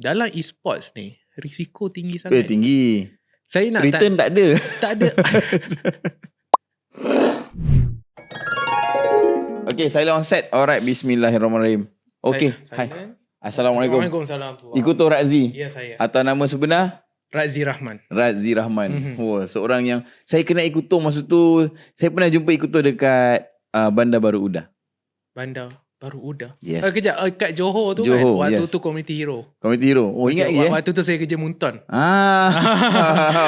dalam e-sports ni risiko tinggi sangat. Tinggi. Saya nak Return tak ada. tak ada. Okay, silent on set. Alright, bismillahirrahmanirrahim. Okay, hai. Assalamualaikum. Waalaikumsalam. Ikuto Razi. Ya, saya. Atau nama sebenar? Razi Rahman. Razi Rahman. Seorang yang saya kenal Ikuto masa tu. Saya pernah jumpa Ikuto dekat Bandar Baru Udah. Bandar Baru Udah. Yes. Kejap, kat Johor tu Johor, kan. Waktu yes. tu Community Hero. Community Hero. Oh, ingat lagi Waktu tu saya kerja Munton.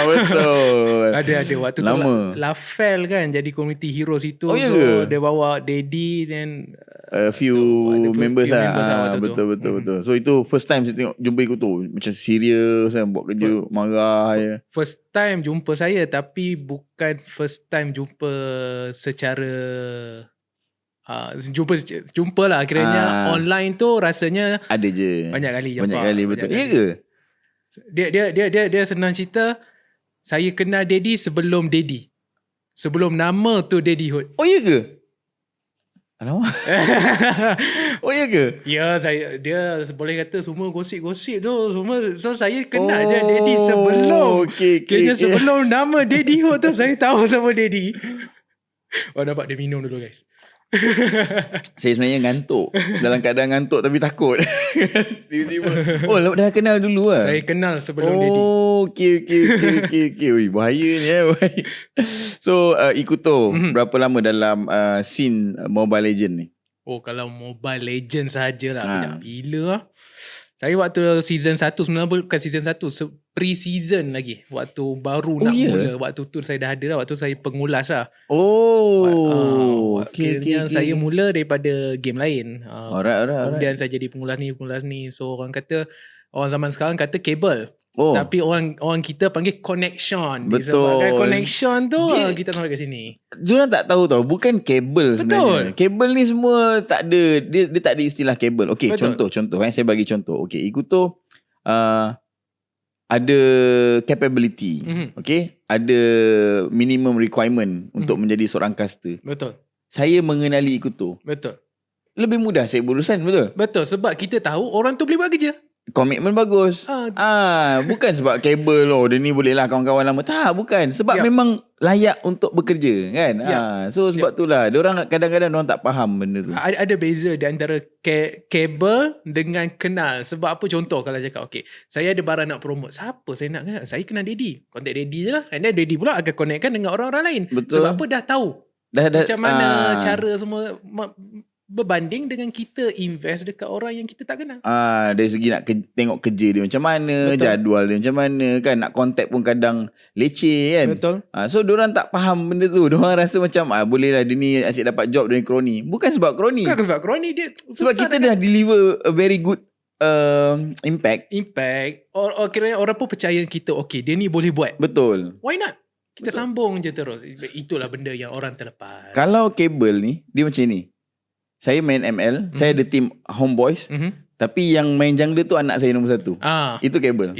Betul. Ada. Waktu lama. tu Lafel kan jadi Community Hero situ. Oh, ya so ke? dia bawa Daddy dan A few members lah. Betul. So itu first time saya tengok jumpa Ikuto. Macam serius kan, buat kerja marah je. First time jumpa saya, tapi bukan first time jumpa secara jumpa lah kiranya. Online tu rasanya ada je. banyak kali betul. Ya ke? Dia senang cerita, saya kenal Daddy sebelum Daddy. Sebelum nama tu Daddyhood. Oh ya ke? Alamak. Oh ya ke? Ya, dia boleh kata semua gosip-gosip tu semua. So saya kenal je Daddy sebelum. Kayaknya sebelum nama Daddyhood tu saya tahu sama Daddy. Nampak dia minum dulu guys. Saya sebenarnya ngantuk. Dalam keadaan ngantuk tapi takut. Tiba-tiba. Oh, dah kenal dulu lah. Saya kenal sebelum Daddy. Okay. Ui, bahaya ni So, Ikuto, berapa lama dalam scene Mobile Legend ni? Oh, kalau Mobile Legend sahajalah. Sekejap bila lah. Saya waktu season 1 sebenarnya bukan season 1, pre-season lagi. Waktu baru mula. Waktu tu saya dah ada lah. Waktu saya pengulas lah. Okay. Saya mula daripada game lain. Alright. Kemudian saya jadi pengulas ni. So orang zaman sekarang kata kabel. Tapi orang kita panggil connection. Betul. Disebabkan connection tu kita sampai kat sini. Diorang tak tahu tau, bukan kabel sebenarnya. Kabel ni semua tak ada, dia tak ada istilah kabel. Okay, contoh saya bagi contoh. Okay, Ikuto ada capability. Okay, ada minimum requirement untuk menjadi seorang caster. Betul. Saya mengenali Ikuto. Betul. Lebih mudah saya berurusan, betul? Betul, sebab kita tahu orang tu boleh buat kerja. Komitmen bagus. Bukan sebab kabel dia ni boleh lah kawan-kawan lama. Tak, bukan. Sebab memang layak untuk bekerja kan. So sebab itulah diorang kadang-kadang diorang tak faham benda tu. Ada beza di antara kabel dengan kenal. Sebab apa, contoh kalau cakap saya ada barang nak promote. Siapa saya nak kenal? Saya kenal Daddy. Contact Daddy je lah. And then Daddy pula akan connectkan dengan orang-orang lain. Betul. Sebab apa, dah tahu macam mana cara semua berbanding dengan kita invest dekat orang yang kita tak kenal. Dari segi nak tengok kerja dia macam mana, jadual dia macam mana kan, nak contact pun kadang leceh kan. Betul. So diorang tak faham benda tu. Diorang rasa macam boleh lah dia ni asyik dapat job dari kroni. Bukan sebab kroni. Dia sebab kita dah deliver a very good impact. Or kira orang pun percaya kita, dia ni boleh buat. Betul. Why not? Kita sambung je terus. Itulah benda yang orang terlepas. Kalau kabel ni dia macam ni. Saya main ML, saya ada team Homeboys. Tapi yang main jungle tu anak saya nombor 1. Itu kabel.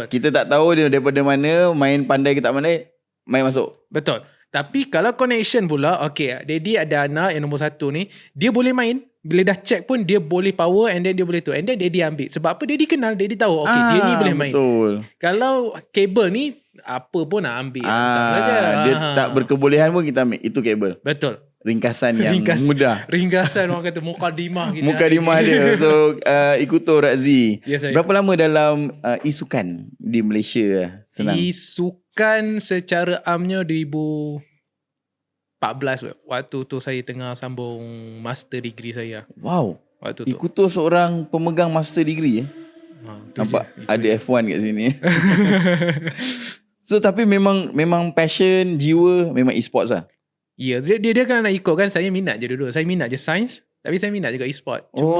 Kita tak tahu dia daripada mana, main pandai ke tak pandai, main masuk. Betul. Tapi kalau connection pula, Daddy ada anak yang nombor 1 ni, dia boleh main. Bila dah check pun dia boleh power, and then dia boleh tu. And then Daddy ambil. Sebab apa, Daddy kenal, Daddy tahu dia ni boleh main. Betul. Kalau kabel ni, apa pun nak ambil. Dia tak berkebolehan pun kita ambil. Itu kabel. Betul. Ringkasan yang mudah. Ringkasan orang kata mukadimah kita. Mukadimah dia. So Ikuto Razi. Yes, berapa lama dalam isukan di Malaysia? Senang. Isukan secara amnya 2014. Waktu tu saya tengah sambung master degree saya. Wow. Waktu tu Ikuto seorang pemegang master degree nampak ada F1 kat sini. So tapi memang passion, jiwa memang e-sports lah. Ya, dia kan nak ikut kan. Saya minat je dulu. Saya minat je sains, tapi saya minat juga e-sport. Cuma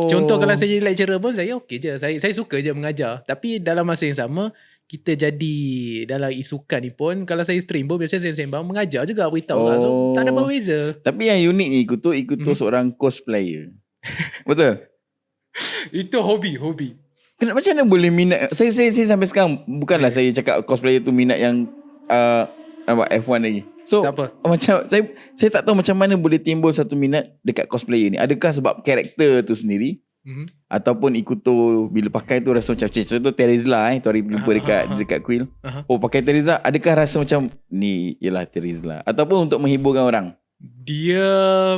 contoh kalau saya jadi lecturer pun saya okey je. Saya suka je mengajar. Tapi dalam masa yang sama, kita jadi dalam isukan ni pun, kalau saya stream pun biasanya saya sembang mengajar juga, beritahu lah. So tak ada apa beza. Tapi yang unik ni Ikuto seorang cosplayer. Betul? Itu hobi. Macam mana boleh minat? Saya sampai sekarang bukanlah saya cakap cosplayer tu minat yang F1 lagi. So macam saya tak tahu macam mana boleh timbul satu minat dekat cosplayer ni. Adakah sebab karakter tu sendiri, Ataupun Ikuto bila pakai tu rasa macam contoh Terizla tu hari jumpa dekat Quill. Oh pakai Terizla, adakah rasa macam ni ialah Terizla ataupun untuk menghiburkan orang? Dia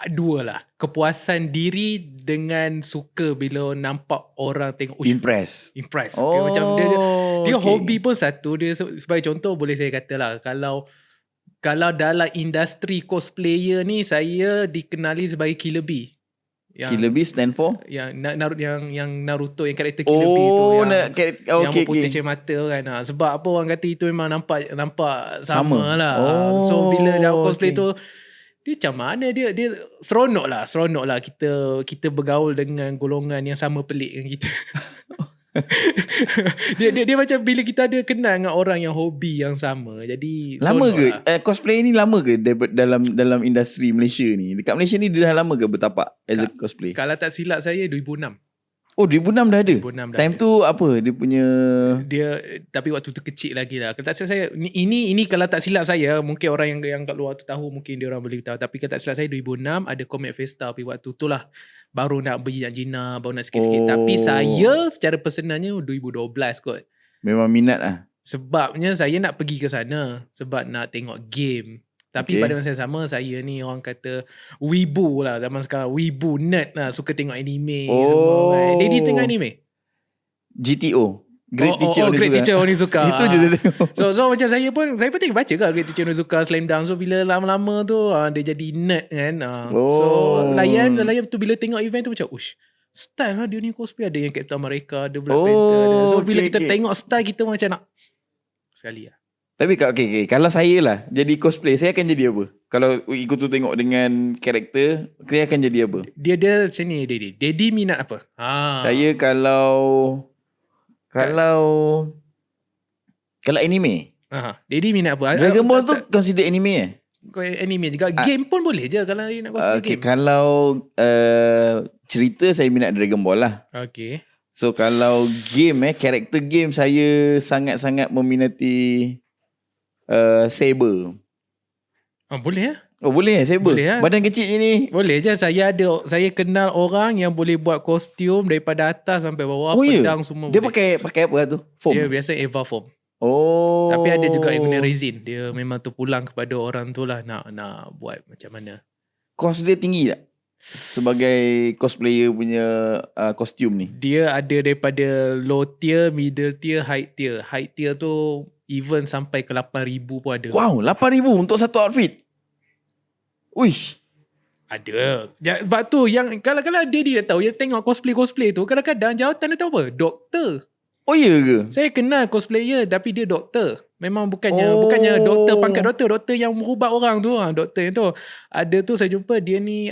dua lah, kepuasan diri dengan suka bila nampak orang tengok impress. Okay, macam dia hobi pun satu. Dia sebagai contoh boleh saya kata lah, kalau dalam industri cosplayer ni saya dikenali sebagai Killer Bee. Killer Bee stand for? Yang Naruto, yang karakter Killer Bee tu yang berputih mata kan. Sebab apa orang kata itu memang nampak sama lah. So bila dah cosplay tu, dia macam mana dia seronok lah kita bergaul dengan golongan yang sama pelik dengan kita. dia macam bila kita ada kenal dengan orang yang hobi yang sama, jadi lama ke cosplay ni lama ke dalam industri Malaysia ni? Dekat Malaysia ni dia dah lama ke bertapak as a cosplay? Kalau tak silap saya 2006. Oh 2006 dah ada? 2006 dah time ada. Tu apa dia punya tapi waktu tu kecil lagi lah. Kalau tak silap saya ini kalau tak silap saya, mungkin orang yang kat luar tu tahu, mungkin dia orang boleh tahu, tapi kalau tak silap saya 2006 ada Comic Festa, tapi waktu tu lah baru nak beli Gina, baru nak sikit-sikit. Tapi saya secara personalnya 2012 kot. Memang minat lah. Sebabnya saya nak pergi ke sana sebab nak tengok game. Tapi pada masa yang sama, saya ni orang kata wibu lah zaman sekarang. Wibu nerd lah, suka tengok anime semua kan. Daddy tengok anime? GTO, Great Teacher Onizuka. Itu je saya tengok. So macam saya pun tengok baca kan Great Teacher Onizuka, Slam Dunk. So bila lama-lama tu dia jadi nerd kan. So layan tu bila tengok event tu macam ush, style lah dia ni cosplay. Ada yang Captain America, ada Black Panther ada. So bila kita tengok style, kita macam nak sekali lah. Tapi kalau saya lah jadi cosplay, saya akan jadi apa? Kalau ikut tu tengok dengan karakter, saya akan jadi apa? Dia macam ni Daddy minat apa? Saya kalau anime. Daddy minat apa? Dragon Ball tu consider anime Anime juga. Game pun boleh je kalau nak cosplay game. Kalau cerita, saya minat Dragon Ball lah. Okay. So kalau game karakter game, saya sangat-sangat meminati Saber. Boleh boleh Saber. Boleh badan kecil je ni. Boleh je. Saya kenal orang yang boleh buat kostum daripada atas sampai bawah, pedang semua. Dia boleh. pakai apa tu? Foam. Dia biasa Eva foam. Tapi ada juga yang guna resin. Dia memang terpulang kepada orang tu lah nak buat macam mana. Kos dia tinggi tak? Sebagai cosplayer punya kostum ni. Dia ada daripada low tier, middle tier, high tier. High tier tu even sampai ke 8,000 pun ada. Wow, 8,000 untuk satu outfit? Uish. Ada. Sebab tu yang kalau dia tahu, yang tengok cosplay tu, kadang-kadang jawatan dia tahu apa? Doktor. Oh iya ke? Saya kenal cosplayer tapi dia doktor. Memang bukannya doktor pangkat doktor yang merubat orang tu. Doktor yang tu. Ada tu saya jumpa dia ni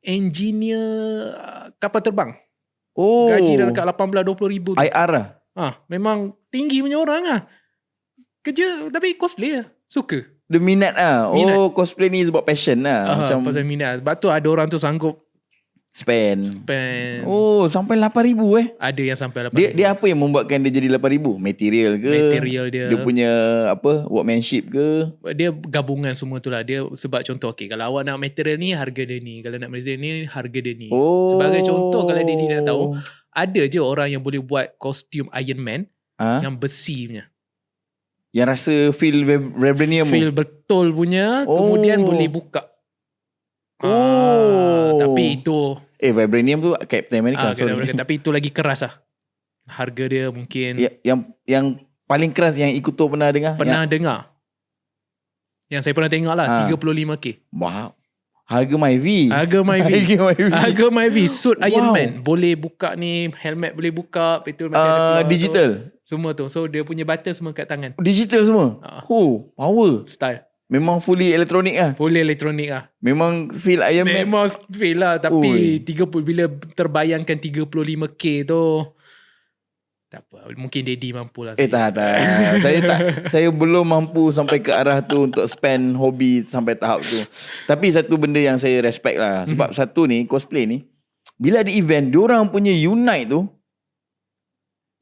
engineer kapal terbang. Gaji dah dekat 18-20 ribu tu. IR lah. Memang tinggi punya orang lah. Kerja tapi cosplay lah. Suka. Dia minat lah. Cosplay ni sebab passion lah. Macam pasal minat. Sebab tu ada orang tu sanggup spend. Sampai 8,000 Ada yang sampai 8,000. Dia apa yang membuatkan dia jadi 8,000? Material ke? Material dia. Dia punya workmanship ke? Dia gabungan semua tu lah. Dia sebab contoh, kalau awak nak material ni, harga dia ni. Kalau nak material ni, harga dia ni. Sebagai contoh, kalau dia ni nak tahu, ada je orang yang boleh buat kostum Iron Man yang besi punya. Yang rasa feel vibranium. Feel betul punya. Kemudian boleh buka. Tapi itu vibranium tu Captain America. Tapi itu lagi keras lah. Harga dia mungkin yang paling keras yang Ikuto pernah dengar. Dengar. Yang saya pernah tengok lah 35K. Wow. Harga Myvi. Harga Myvi. Suit Iron Man. Boleh buka ni. Helmet boleh buka. Betul macam digital tu. Semua tu. So dia punya button semua kat tangan. Digital semua. Power. Style. Memang fully elektronik lah. Memang feel Iron Man. Memang feel lah. Tapi bila terbayangkan 35K tu, tak apa. Mungkin Daddy mampu lah. Tak. Saya belum mampu sampai ke arah tu untuk spend hobi sampai tahap tu. Tapi satu benda yang saya respect lah. Sebab satu ni, cosplay ni, bila ada event, diorang punya unite tu,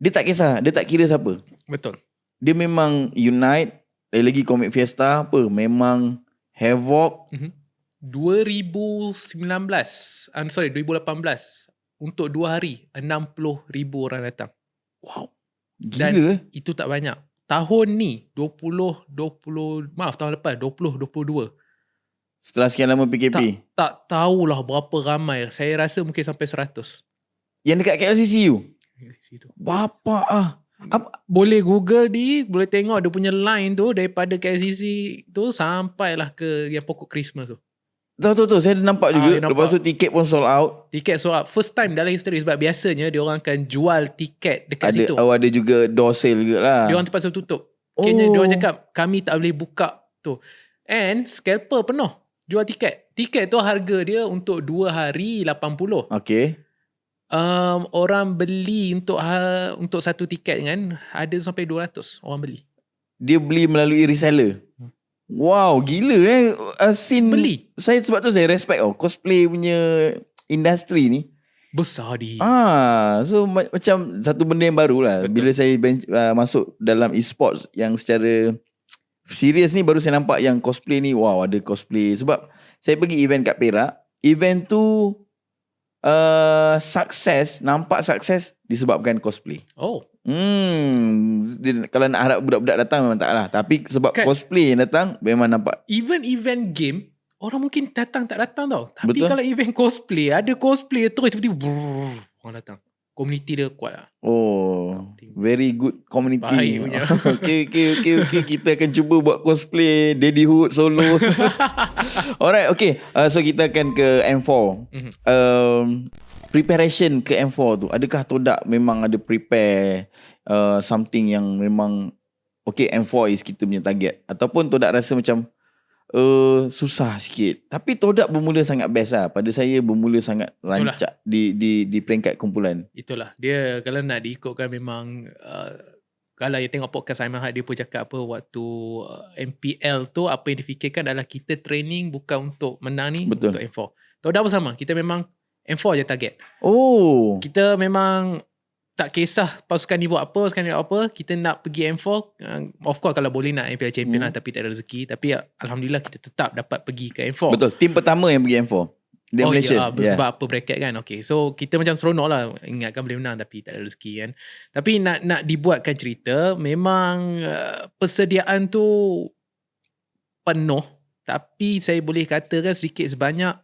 dia tak kisah. Dia tak kira siapa. Betul. Dia memang unite. Lagi Comic Fiesta memang havoc. 2018 untuk 2 hari 60,000 orang datang. Wow, gila. Dan itu tak banyak. Tahun ni 2022 setelah sekian lama PKP, tak tahulah berapa ramai. Saya rasa mungkin sampai 100 yang dekat KLCCU. Bapak boleh Google boleh tengok dia punya line tu daripada KLCC tu sampailah ke yang pokok Christmas tu. Tahu saya nampak juga. Lepas tu tiket pun sold out. Tiket sold out first time dalam history, sebab biasanya dia orang akan jual tiket dekat situ. Ada juga door sale juga lah. Dia orang terpaksa tutup. Kayaknya dia orang cakap kami tak boleh buka tu. And scalper penuh jual tiket. Tiket tu harga dia untuk 2 hari 80. Okay. Orang beli untuk satu tiket kan, ada sampai 200 orang beli. Dia beli melalui reseller. Wow, gila scene beli. Sebab tu saya respect cosplay punya industri ni besar di. So macam satu benda yang baru lah. Betul. Bila saya masuk dalam e-sports yang secara serius ni, baru saya nampak yang cosplay ni, wow, ada cosplay. Sebab saya pergi event kat Perak, event tu nampak sukses disebabkan cosplay. Kalau nak harap budak-budak datang memang tak lah. Tapi sebab cosplay yang datang, memang nampak. Event game, orang mungkin datang tak datang tau. Tapi betul. Kalau event cosplay, ada cosplay terus tiba-tiba orang datang. Komuniti dia kuat lah. Very good community. Baik punya. Okay. Kita akan cuba buat cosplay Daddyhood solo. Alright, okay. So kita akan ke M4. Preparation ke M4 tu, adakah Todak memang ada prepare something yang memang okay, M4 is kita punya target, ataupun Todak rasa macam susah sikit? Tapi Todak bermula sangat best lah. Pada saya bermula sangat rancak di peringkat kumpulan. Itulah dia. Kalau nak diikutkan memang kalau you tengok podcast Simon Hart, dia pun cakap apa waktu MPL tu, apa yang difikirkan adalah kita training bukan untuk menang ni. Betul. Untuk M4. Todak pun sama. Kita memang M4 je target. Kita memang tak kisah pasukan ni buat apa, kita nak pergi M4. Of course kalau boleh nak MPL champion lah, tapi tak ada rezeki. Tapi Alhamdulillah kita tetap dapat pergi ke M4. Betul, tim pertama yang pergi M4 di Malaysia. Sebab apa bracket kan. Okay, so kita macam seronok lah, ingatkan boleh menang tapi tak ada rezeki kan. Tapi nak dibuatkan cerita, memang persediaan tu penuh. Tapi saya boleh katakan sedikit sebanyak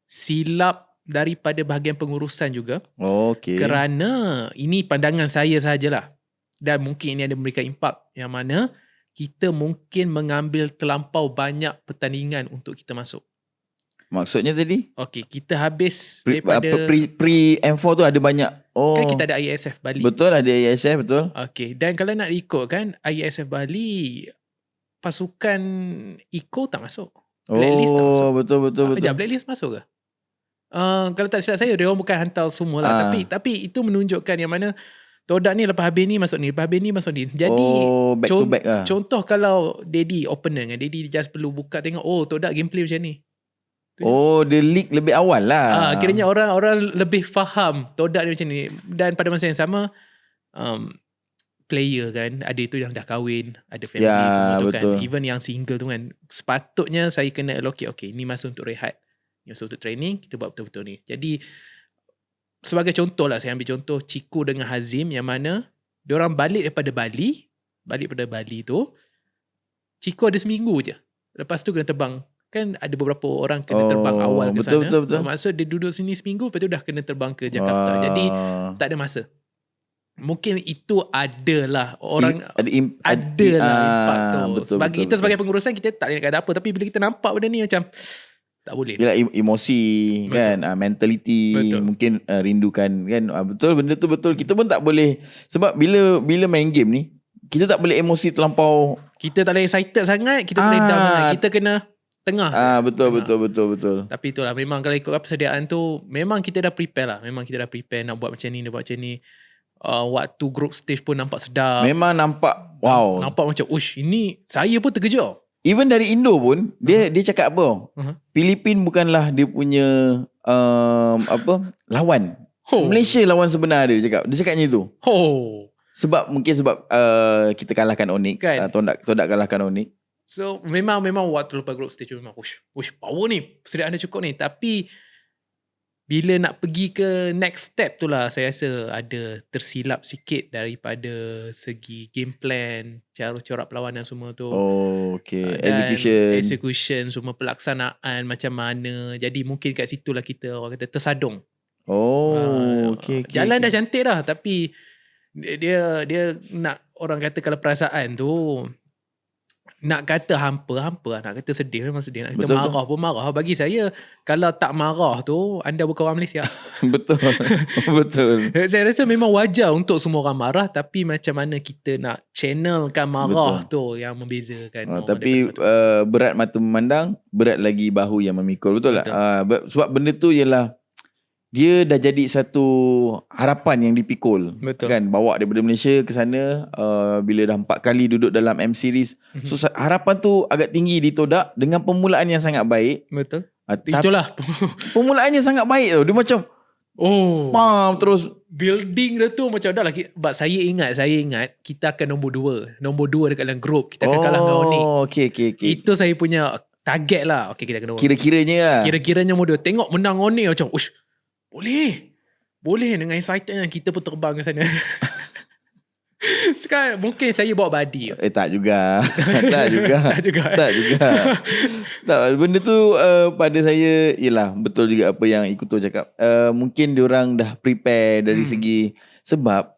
silap daripada bahagian pengurusan juga. Kerana ini pandangan saya sahajalah. Dan mungkin ini ada memberikan impak yang mana kita mungkin mengambil terlampau banyak pertandingan untuk kita masuk. Maksudnya tadi? Okay, kita habis daripada pre-M4 tu ada banyak. Kan kita ada ISF Bali. Betul, ada ISF, betul. Okay, dan kalau nak ikut kan, ISF Bali, pasukan Eco tak masuk. Blacklist tak masuk. Betul. Blacklist masuk ke? Kalau tak silap saya, dia orang bukan hantar semua lah. Tapi itu menunjukkan yang mana Todak ni lepas habis ni masuk ni, lepas habis ni masuk ni. Jadi back to back lah. Contoh kalau Daddy opponent kan, Daddy just perlu buka tengok, Todak gameplay macam ni. Dia leak lebih awal lah. Kiranya orang lebih faham Todak ni macam ni. Dan pada masa yang sama, player kan, ada itu yang dah kahwin, ada family semua tu betul. Kan. Even yang single tu kan, sepatutnya saya kena allocate, okay, ni masa untuk rehat, so untuk training, kita buat betul-betul ni. Jadi sebagai contoh lah, saya ambil contoh Chico dengan Hazim, yang mana diorang balik daripada Bali tu, Chico ada seminggu je, lepas tu kena terbang. Kan ada beberapa orang kena terbang awal ke sana. Betul. Maksud dia duduk sini seminggu, lepas tu dah kena terbang ke Jakarta. Jadi tak ada masa. Mungkin itu adalah orang adalah impak tu. Kita sebagai pengurusan, kita tak boleh kata apa, tapi bila kita nampak benda ni macam tak boleh. Yalah, emosi kan, mentality, mungkin rindukan kan. Betul, benda tu betul. Kita pun tak boleh, sebab bila main game ni, kita tak boleh emosi terlampau. Kita tak boleh excited sangat, kita tak boleh down sangat. Kita kena tengah. Betul. Tapi itulah, memang kalau ikut persediaan tu, memang kita dah prepare lah. Memang kita dah prepare nak buat macam ni, waktu group stage pun nampak sedap. Memang nampak, wow. Nampak macam, ini saya pun terkejut. Even dari Indo pun, dia cakap apa? Filipin bukanlah dia punya lawan. Malaysia lawan sebenar dia cakap. Dia cakapnya itu. Sebab kita kalahkan Onyx kan? Todak kalahkan Onyx. So memang waktu lepas group stage memang push power ni, persediaan dah cukup ni. Tapi bila nak pergi ke next step tu lah, saya rasa ada tersilap sikit daripada segi game plan, cara corak perlawanan semua tu. Oh, okay. Execution, semua pelaksanaan macam mana. Jadi mungkin kat situ lah kita orang kata tersadung. Oh, okay. Jalan dah cantik dah, tapi dia nak orang kata kalau perasaan tu nak kata hampa, nak kata sedih memang sedih, nak kata marah pun marah. Bagi saya, kalau tak marah tu, anda bukan orang Malaysia. Betul. Saya rasa memang wajar untuk semua orang marah, tapi macam mana kita nak channelkan marah tu yang membezakan. Tapi berat mata memandang, berat lagi bahu yang memikul. Betul tak? Sebab benda tu ialah dia dah jadi satu harapan yang dipikul. Betul. Kan, bawa daripada Malaysia ke sana, bila dah 4 kali duduk dalam M-Series. So harapan tu agak tinggi ditodak dengan permulaan yang sangat baik. Betul. Itulah permulaannya sangat baik tau. Dia macam terus building dia tu macam dah lah. Saya ingat kita akan nombor 2 dekat dalam group. Kita akan kalah dengan Onyx. Okay. Itu saya punya target lah. Okay, kita akan nombor Kira-kiranya lah. Kira-kiranya nombor 2. Tengok menang Onyx macam boleh dengan excited yang kita pun terbang ke sana. Sekarang mungkin saya bawa body. Tak juga. Tak, benda tu pada saya ialah betul juga apa yang Ikuto cakap. Mungkin diorang dah prepare dari segi, sebab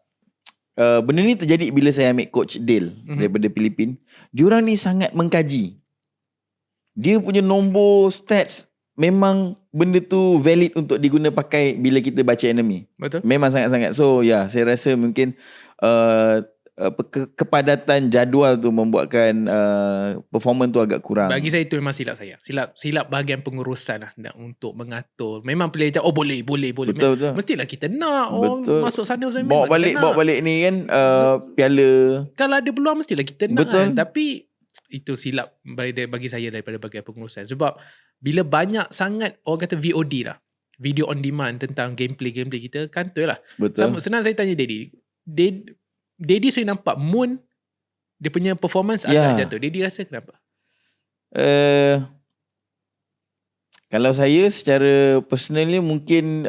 benda ni terjadi bila saya ambil coach Dale daripada Filipin. Diorang ni sangat mengkaji. Dia punya nombor stats memang benda tu valid untuk diguna pakai bila kita baca enemy. Betul. Memang sangat-sangat. So saya rasa mungkin kepadatan jadual tu membuatkan performance tu agak kurang. Bagi saya itu memang silap saya. Silap bahagian pengurusan lah untuk mengatur. Memang player cakap boleh. Betul. Mestilah kita nak masuk sana. Bawa balik ni kan piala. Kalau ada peluang mestilah kita nak. Betul. Kan? Tapi itu silap bagi saya daripada bahagian pengurusan. Sebab bila banyak sangat orang kata VOD lah, video on demand tentang gameplay kita, kantor lah. Betul. Senang saya tanya Daddy saya nampak Moon dia punya performance agak jatuh. Daddy rasa kenapa? Kalau saya secara personally mungkin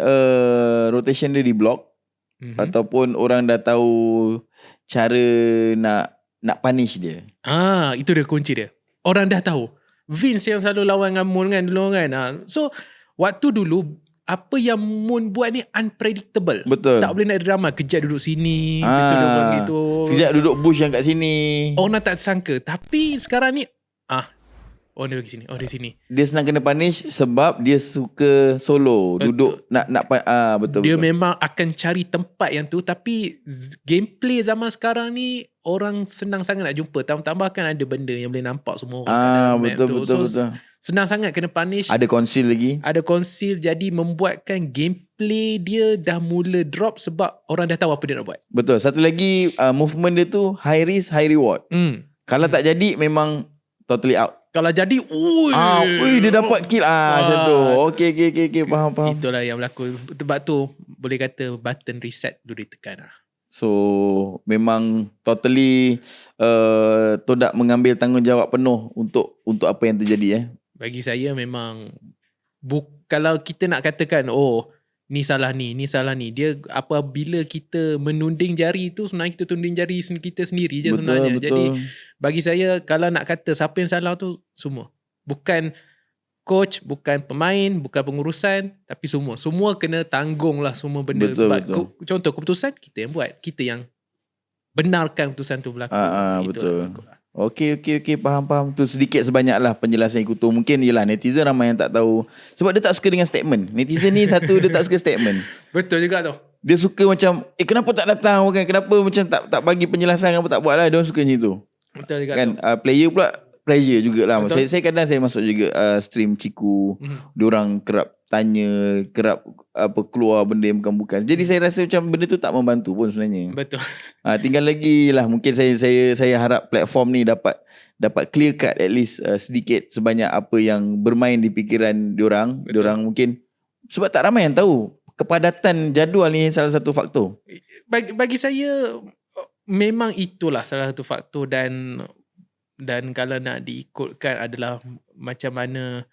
rotation dia di block, ataupun orang dah tahu cara nak punish dia. Itu dia kunci dia. Orang dah tahu. Vince yang selalu lawan dengan Moon kan dulu kan. So waktu dulu apa yang Moon buat ni unpredictable. Betul. Tak boleh nak drama. Kejap duduk sini, gitu. Sekejap duduk bush yang kat sini. Orang tak sangka. Tapi sekarang ni dia pergi sini. Dia sini. Dia senang kena punish sebab dia suka solo. Betul. Duduk nak betul. Dia memang akan cari tempat yang tu. Tapi gameplay zaman sekarang ni orang senang sangat nak jumpa. Tambahkan ada benda yang boleh nampak semua orang. Betul. Senang sangat kena punish. Ada conceal lagi. Jadi membuatkan gameplay dia dah mula drop sebab orang dah tahu apa dia nak buat. Betul. Satu lagi movement dia tu high risk high reward. Kalau tak jadi memang totally out. Kalau jadi dia dapat kill macam tu. Okay, faham. Itulah yang berlaku. Sebab tu boleh kata button reset dulu ditekan lah. So memang totally Todak mengambil tanggungjawab penuh untuk apa yang terjadi. Bagi saya memang kalau kita nak katakan ni salah ni, dia apabila kita menunding jari tu sebenarnya kita tunding jari kita sendiri je sebenarnya. Betul. Jadi bagi saya kalau nak kata siapa yang salah tu semua. Bukan coach, bukan pemain, bukan pengurusan, tapi semua kena tanggung lah semua benda. Sebab contoh keputusan kita yang buat, kita yang benarkan keputusan tu berlaku. Betul. Okey, faham. Tu sedikit sebanyak lah penjelasan Ikuto. Mungkin yelah netizen ramai yang tak tahu. Sebab dia tak suka dengan statement. Netizen ni dia tak suka statement. Betul juga tu. Dia suka macam, kenapa tak datang kan? Kenapa macam tak bagi penjelasan, kenapa tak buat lah. Dia suka macam tu. Betul juga kan, tu. Player pula pressure jugalah. Saya kadang saya masuk juga stream Ciku. Diorang kerap tanya, kerap keluar benda yang bukan-bukan. Jadi saya rasa macam benda tu tak membantu pun sebenarnya. Betul. Tinggal lagi lah mungkin saya harap platform ni dapat clear cut at least sedikit sebanyak apa yang bermain di fikiran diorang. Betul. Diorang mungkin sebab tak ramai yang tahu kepadatan jadual ni salah satu faktor. Bagi saya memang itulah salah satu faktor dan Dan kalau nak diikutkan adalah macam mana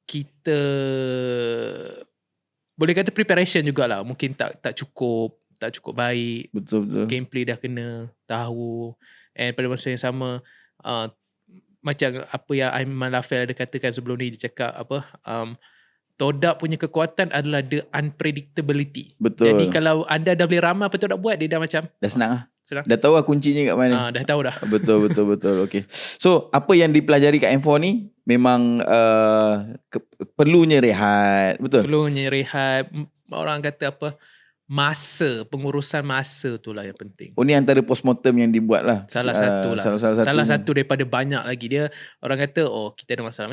kita boleh kata preparation jugalah. Mungkin tak cukup baik. Betul. Gameplay dah kena tahu. And pada masa yang sama macam apa yang Aiman Lafel ada katakan sebelum ni, dia cakap apa, Todak punya kekuatan adalah the unpredictability. Betul. Jadi kalau anda dah boleh ramal apa Todak buat, dia dah macam dah senang lah. Dah tahu lah kuncinya kat mana. Dah tahu dah. Betul. Okay. So apa yang dipelajari kat M4 ni memang perlunya rehat. Betul. Perlunya rehat. Orang kata apa, pengurusan masa tu lah yang penting. Ni antara postmortem yang dibuat lah. Salah satu daripada banyak lagi. Dia orang kata kita ada masalah.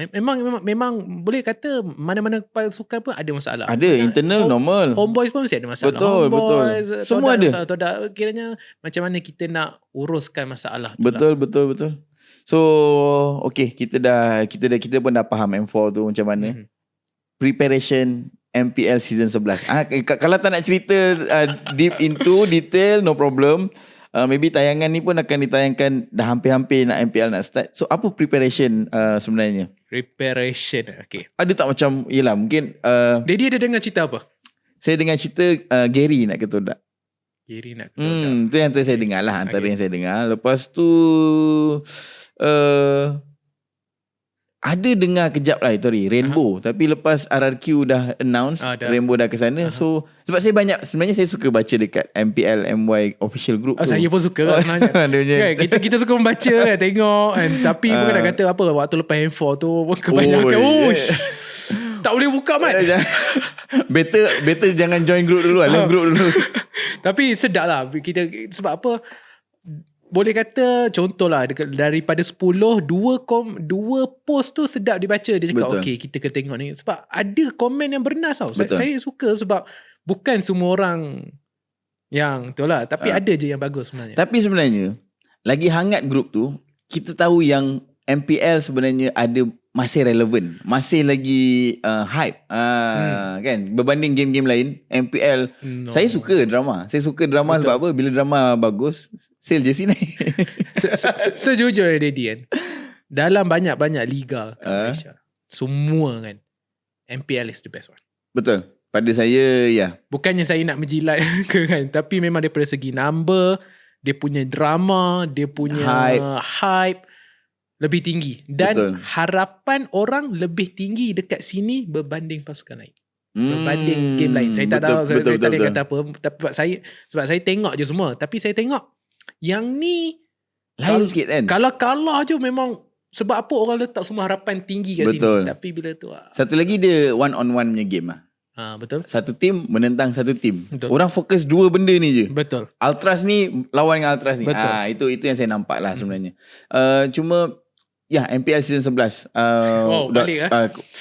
Memang boleh kata mana-mana pasukan pun ada masalah. Ada internal normal. Homeboys pun mesti ada masalah. Betul. Semua ada. Todak, kiranya macam mana kita nak uruskan masalah tu. Betul. So okay, kita pun dah faham M4 tu macam mana. Preparation MPL season 11. Kalau tak nak cerita deep into detail, no problem. Maybe tayangan ni pun akan ditayangkan dah hampir-hampir nak MPL nak start. So apa preparation sebenarnya? Preparation, okay. Ada tak macam, yelah mungkin Daddy ada dengar cerita apa? Saya dengar cerita Gary nak ke Todak. Gary nak ke Todak. Tu yang saya dengar lah, antara yang saya dengar. Lepas tu ada dengar kejap lah Rainbow. Tapi lepas RRQ dah announce, Rainbow dah ke sana. So sebab sebenarnya saya suka baca dekat MPL MY official group tu. Saya pun suka lah sebenarnya. Kita suka membaca kan, tengok kan. Tapi bukan nak kata apa, waktu lepas M4 tu kebanyakan tak boleh buka mat. better jangan join group dulu lah. Leave group dulu. Tapi sedap lah kita, sebab apa, boleh kata contohlah daripada 10, dua post tu sedap dibaca. Dia cakap okay, kita kena tengok ni. Sebab ada komen yang bernas tau. Saya suka sebab bukan semua orang yang tu lah. Tapi ada je yang bagus sebenarnya. Tapi sebenarnya lagi hangat grup tu, kita tahu yang MPL sebenarnya masih relevan, masih lagi hype kan, berbanding game-game lain. MPL saya suka drama Betul. Sebab apa, bila drama bagus, sale jersey naik. Sejujurnya Daddy kan, dalam banyak-banyak liga Malaysia, semua kan MPL is the best one. Betul. Pada saya bukannya saya nak menjilat ke kan, tapi memang daripada segi number, dia punya drama, dia punya hype lebih tinggi. Dan harapan orang lebih tinggi dekat sini berbanding pasukan lain. Berbanding game lain. Saya tak tahu saya tak boleh kata apa. Sebab saya tengok je semua. Tapi saya tengok yang ni lain sikit kan. Kalau kalah je memang, sebab apa orang letak semua harapan tinggi kat sini. Tapi bila tu satu lagi dia one on one punya game lah. Betul. Satu tim menentang satu tim. Orang fokus dua benda ni je. Betul. Ultras ni lawan dengan Ultras ni. Betul. Itu yang saya nampak lah sebenarnya. Cuma MPL season 11 balik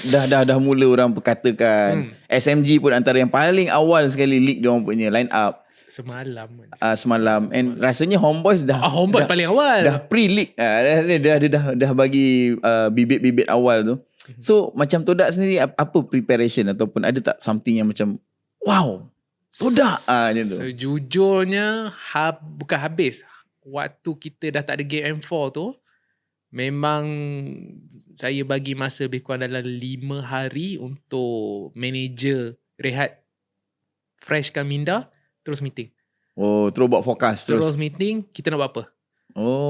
dah mula orang perkatakan. SMG pun antara yang paling awal sekali leak dia orang punya line up semalam. And rasanya Homeboys Homeboys paling awal. Dah pre-leak. Dah bagi bibit-bibit awal tu. So macam Todak sendiri, apa preparation ataupun ada tak something yang macam wow, Todak macam tu? Sejujurnya bukan habis. Waktu kita dah tak ada game M4 tu, memang saya bagi masa lebih kurang dalam 5 hari untuk manager rehat, freshkan minda, terus meeting. Terus buat forecast. Terus meeting, kita nak buat apa?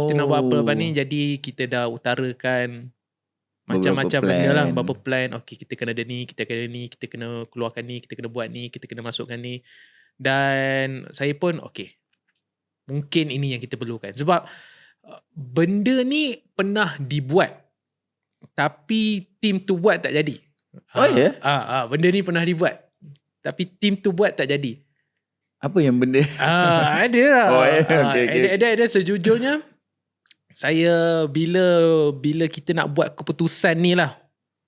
Kita nak buat apa lepas ni. Jadi kita dah utarakan macam-macam benda lah, beberapa plan. Okay, kita kena ada ni, kita kena ni, kita kena keluarkan ni, kita kena buat ni, kita kena masukkan ni. Dan saya pun okay, mungkin ini yang kita perlukan. Sebab benda ni pernah dibuat, tapi tim tu buat tak jadi. Benda ni pernah dibuat, tapi tim tu buat tak jadi. Apa yang benda? Ada lah. Okay. Ada sejujurnya. Saya bila kita nak buat keputusan ni lah,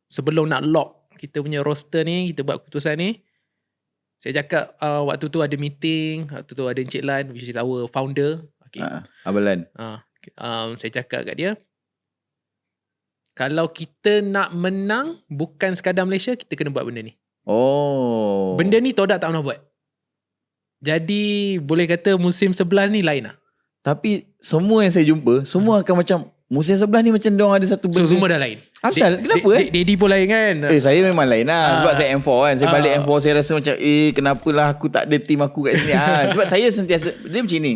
sebelum nak lock kita punya roster ni, kita buat keputusan ni, saya cakap waktu tu ada meeting, waktu tu ada Encik Lan, which is our founder. Okay. Abalan. Saya cakap kat dia, kalau kita nak menang bukan sekadar Malaysia, kita kena buat benda ni. Benda ni Todak tak pernah buat. Jadi boleh kata musim 11 ni lain lah. Tapi semua yang saya jumpa, semua akan macam musim sebelah ni macam diorang ada satu benda. So semua dah lain. Asal kenapa Daddy pun lain kan? Saya memang lain lah. Sebab saya M4 kan. Saya balik M4 saya rasa macam kenapalah aku tak ada team aku kat sini. Sebab saya sentiasa dia macam ni.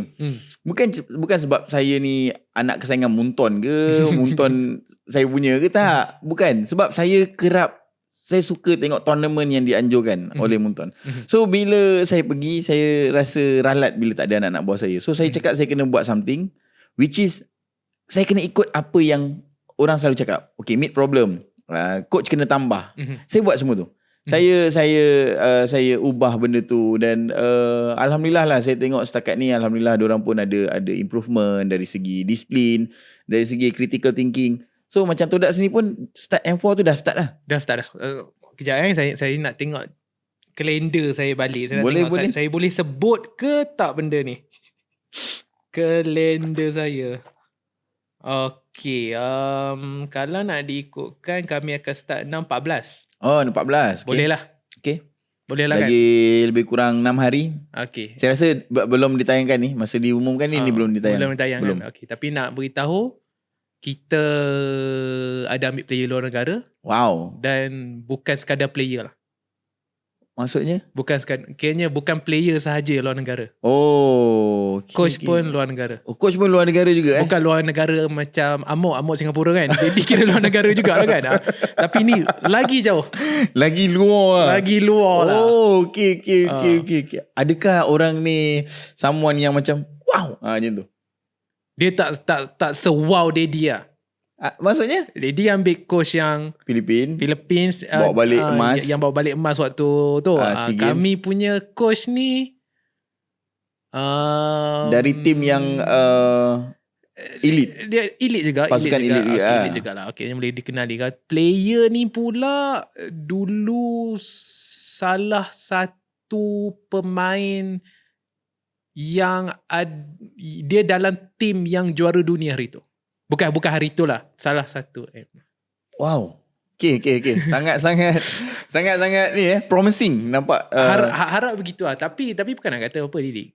Bukan sebab saya ni anak kesayangan Munton ke, Munton saya punya ke, tak. Bukan. Sebab saya suka tengok tournament yang dianjurkan oleh Munton. So bila saya pergi, saya rasa ralat bila tak ada anak-anak buah saya. So saya cakap saya kena buat something which is saya kena ikut apa yang orang selalu cakap. Okay, mid problem. Coach kena tambah. Saya buat semua tu. Saya ubah benda tu dan alhamdulillah lah saya tengok setakat ni, alhamdulillah diorang pun ada improvement dari segi disiplin, dari segi critical thinking. So macam Todak sini pun start M4 tu dah start dah. Dah start dah. Kejap saya nak tengok kalender saya balik. Saya boleh, nak tengok saya boleh sebut ke tak benda ni? Kalender saya. Okay, kalau nak diikutkan kami akan start 6.14. Oh, 14. Boleh lah. Okay. Boleh lah lagi kan? Lebih kurang 6 hari. Okay. Saya rasa belum ditayangkan ni. Masa diumumkan ni belum ditayang. Belum ditayangkan. Okay. Tapi nak beritahu, kita ada ambil player luar negara. Wow. Dan bukan sekadar player lah. Maksudnya? Kayaknya bukan player sahaja luar negara. Oh. Coach pun luar negara. Oh, coach pun luar negara juga Bukan luar negara macam Amok Singapura kan. Dia kira luar negara juga lah kan. Tapi ni lagi jauh. Lagi luar lah. Oh, okay. Adakah orang ni someone yang macam wow? Macam tu. Dia tak se-wow Daddy lah. Maksudnya? Daddy ambil coach yang Philippines bawa balik emas. Yang bawa balik emas waktu tu. Kami punya coach ni dari tim yang elite. Dia elite juga. Pasukan elite juga lah. Okay, yang boleh dikenali. Player ni pula dulu salah satu pemain yang dia dalam tim yang juara dunia hari tu. Bukan hari tu lah. Salah satu. Wow. Okay. Sangat ni promising nampak. Harap begitu lah. Tapi bukan nak kata apa Daddy.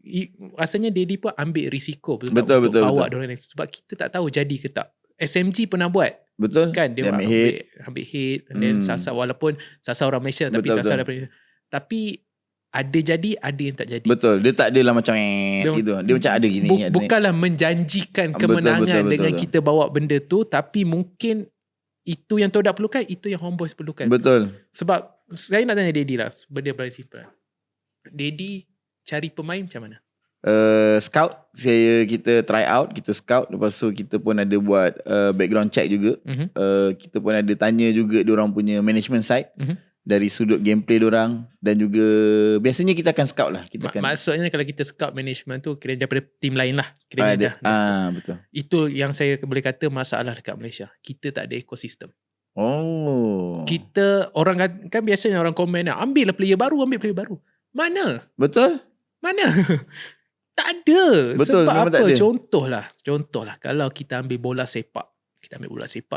Rasanya Daddy pun ambil risiko betul, bawa diorang ni. Sebab kita tak tahu jadi ke tak. SMG pernah buat. Betul. Kan dia ambil hit. And then Sasa, walaupun Sasa orang Malaysia. Tapi Sasa daripada. Tapi ada jadi, ada yang tak jadi. Betul. Dia tak adalah macam gitu. Dia macam ada gini. Bukanlah menjanjikan kemenangan dengan kita bawa benda tu. Tapi mungkin itu yang Todak perlukan, itu yang Homeboys perlukan. Betul. Sebab saya nak tanya Daddy lah. Benda paling simple. Daddy cari pemain macam mana? Scout. Kita try out, kita scout. Lepas tu kita pun ada buat background check juga. Kita pun ada tanya juga diorang punya management side. Dari sudut gameplay diorang. Dan juga biasanya kita akan scout lah. Maksudnya kalau kita scout management tu kira daripada tim lain lah. Betul. Itu yang saya boleh kata masalah dekat Malaysia. Kita tak ada ekosistem. Oh. Kita orang kan biasanya orang komen lah, ambil player baru. Mana? Betul. Mana? Tak ada. Betul, sebab apa? Ada. Contohlah kalau kita ambil bola sepak.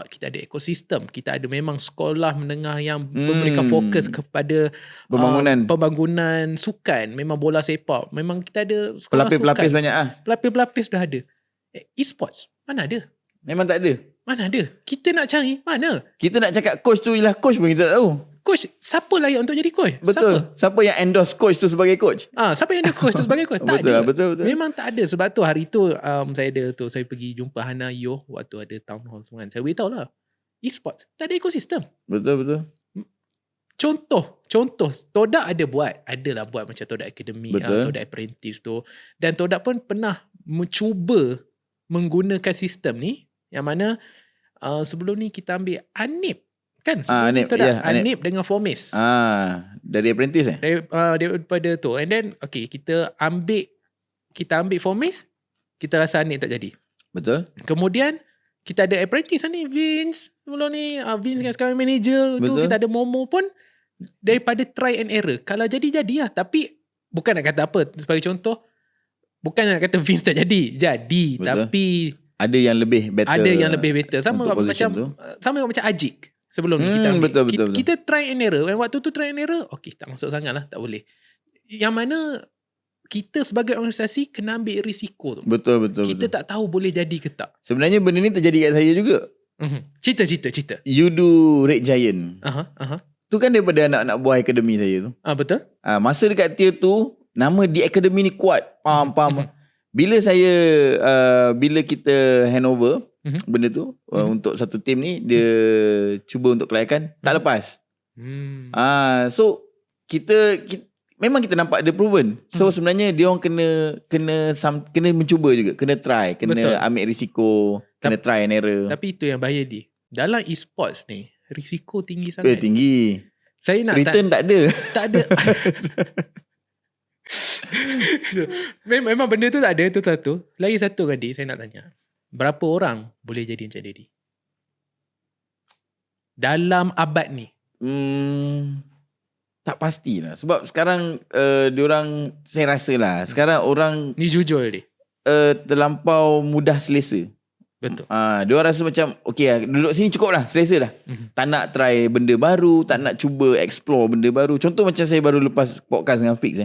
Kita ada ekosistem. Kita ada memang sekolah menengah yang memberikan fokus kepada pembangunan sukan. Memang bola sepak. Memang kita ada sekolah pelapis-pelapis sukan. Banyak Pelapis-pelapis dah ada. E-sports, mana ada? Memang tak ada. Mana ada? Kita nak cari, mana? Kita nak cakap coach tu ialah coach pun kita tak tahu. Coach, siapa layak untuk jadi coach? Betul. Siapa yang endorse coach tu sebagai coach? Siapa yang endorse coach tu sebagai coach? Tak ada. Betul. Memang tak ada. Sebab tu hari tu saya pergi jumpa Hana Yo waktu ada town hall semua kan. Saya beritahu lah. E-sports tak ada ekosistem. Betul. Contoh Todak adalah buat macam Todak Academy, Todak Apprentice tu. Dan Todak pun pernah mencuba menggunakan sistem ni yang mana sebelum ni kita ambil Anip. Kan Anip dengan Formis. Dari Apprentice daripada tu. And then kita ambil Formis, kita rasa Anip tak jadi. Betul. Kemudian kita ada Apprentice ni, Vince. Sebelum ni Vince kan sekarang manager. Tu kita ada Momo pun daripada try and error. Kalau jadi lah. Tapi bukan nak kata apa. Sebagai contoh, bukan nak kata Vince tak jadi. Betul. Tapi ada yang lebih better. Sama macam Ajik. Sebelum ni kita ambil. Betul. Kita try and error. Waktu tu try and error, tak masuk sangat lah. Tak boleh. Yang mana kita sebagai organisasi kena ambil risiko tu. Betul. Kita tak tahu boleh jadi ke tak. Sebenarnya benda ni terjadi kat saya juga. Cerita. You do Red Giant. Tu kan daripada anak-anak buah akademi saya tu. Betul. Masa dekat tier tu, nama di akademi ni kuat. Faham. Bila kita handover benda tu untuk satu tim ni, dia cuba untuk kelayakan, tak lepas. So kita memang kita nampak dia proven. So sebenarnya dia orang kena mencuba juga, kena try, kena ambil risiko, kena try and error. Tapi itu yang bahaya di. Dalam e-sports ni, risiko tinggi sangat. Tinggi. Saya nak return tak ada. Tak ada. Memang benda tu tak ada, tu satu. Lagi satu tadi saya nak tanya. Berapa orang boleh jadi macam Daddy? Dalam abad ni? Tak pastilah. Sebab sekarang diorang, saya rasa lah, sekarang orang ni jujur dia. Terlampau mudah selesa. Betul. Diorang rasa macam okay, duduk sini cukup lah, selesa dah. Tak nak try benda baru, tak nak cuba explore benda baru. Contoh macam saya baru lepas podcast dengan Fix.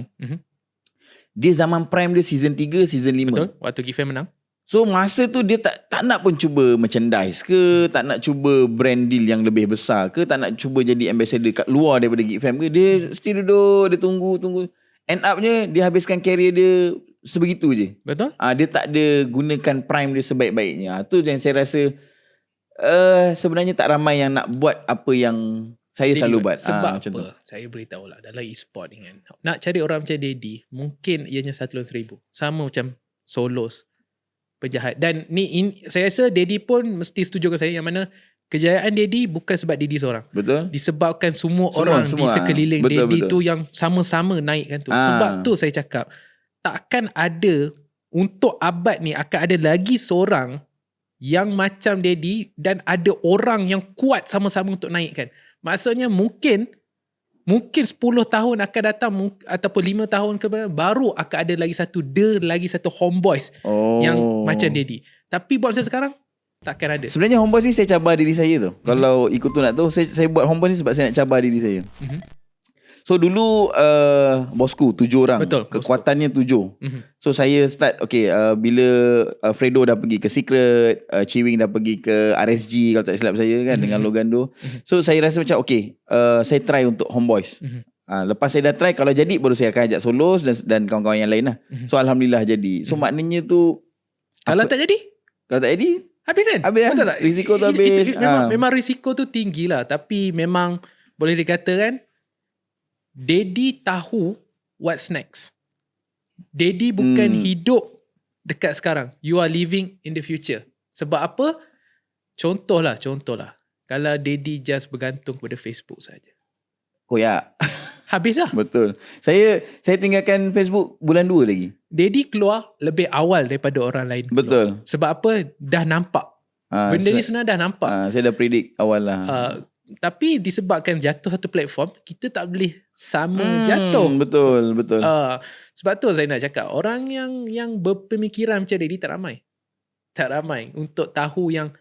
Dia zaman prime dia season 3, season 5. Betul. Waktu GFM menang. So masa tu dia tak nak pun cuba merchandise ke, tak nak cuba brand deal yang lebih besar ke, tak nak cuba jadi ambassador kat luar daripada GFM ke. Dia still duduk, dia tunggu. End upnya dia habiskan career dia sebegitu je. Betul. Dia tak ada gunakan prime dia sebaik-baiknya. Tu yang saya rasa sebenarnya tak ramai yang nak buat apa yang saya selalu buat. Sebab apa? Saya beritahu lah, dalam e-sport ni kan, nak cari orang macam Daddy, mungkin ianya 1 lawan 1000. Sama macam Solos, penjahat. Dan saya rasa Daddy pun mesti setuju dengan saya, yang mana kejayaan Daddy bukan sebab Daddy seorang. Betul. Disebabkan semua orang di sekeliling Daddy tu yang sama-sama naikkan tu. Sebab tu saya cakap, takkan ada, untuk abad ni akan ada lagi seorang yang macam Daddy dan ada orang yang kuat sama-sama untuk naikkan. Maksudnya mungkin 10 tahun akan datang ataupun 5 tahun ke baru akan ada lagi satu homeboys yang macam Daddy. Tapi buat saya sekarang takkan ada. Sebenarnya homeboys ni saya cabar diri saya tu. Kalau ikut tu nak tahu, saya buat homeboys ni sebab saya nak cabar diri saya. So dulu bosku 7 orang. Betul, kekuatannya 7. So saya start bila Fredo dah pergi ke Secret, Chiwing dah pergi ke RSG kalau tak silap saya kan, dengan Logan tu. So saya rasa macam saya try untuk homeboys. Lepas saya dah try, kalau jadi baru saya akan ajak Solos dan kawan-kawan yang lain lah. So alhamdulillah jadi. So maknanya tu, kalau tak jadi habis kan? Habis betul tak? Risiko tu habis. Memang risiko tu tinggi lah. Tapi memang boleh dikatakan Daddy tahu what's next. Daddy bukan hidup dekat sekarang. You are living in the future. Sebab apa? Contohlah. Kalau Daddy just bergantung kepada Facebook saja, koyak. Habis lah. Betul. Saya tinggalkan Facebook bulan 2 lagi. Daddy keluar lebih awal daripada orang lain. Betul. Keluar. Sebab apa? Dah nampak. Benda ni sebenarnya dah nampak. Saya dah predict awal lah. Tapi disebabkan jatuh satu platform, kita tak boleh sama jatuh. Betul. Sebab tu saya nak cakap, orang yang berpemikiran macam Daddy tak ramai untuk tahu yang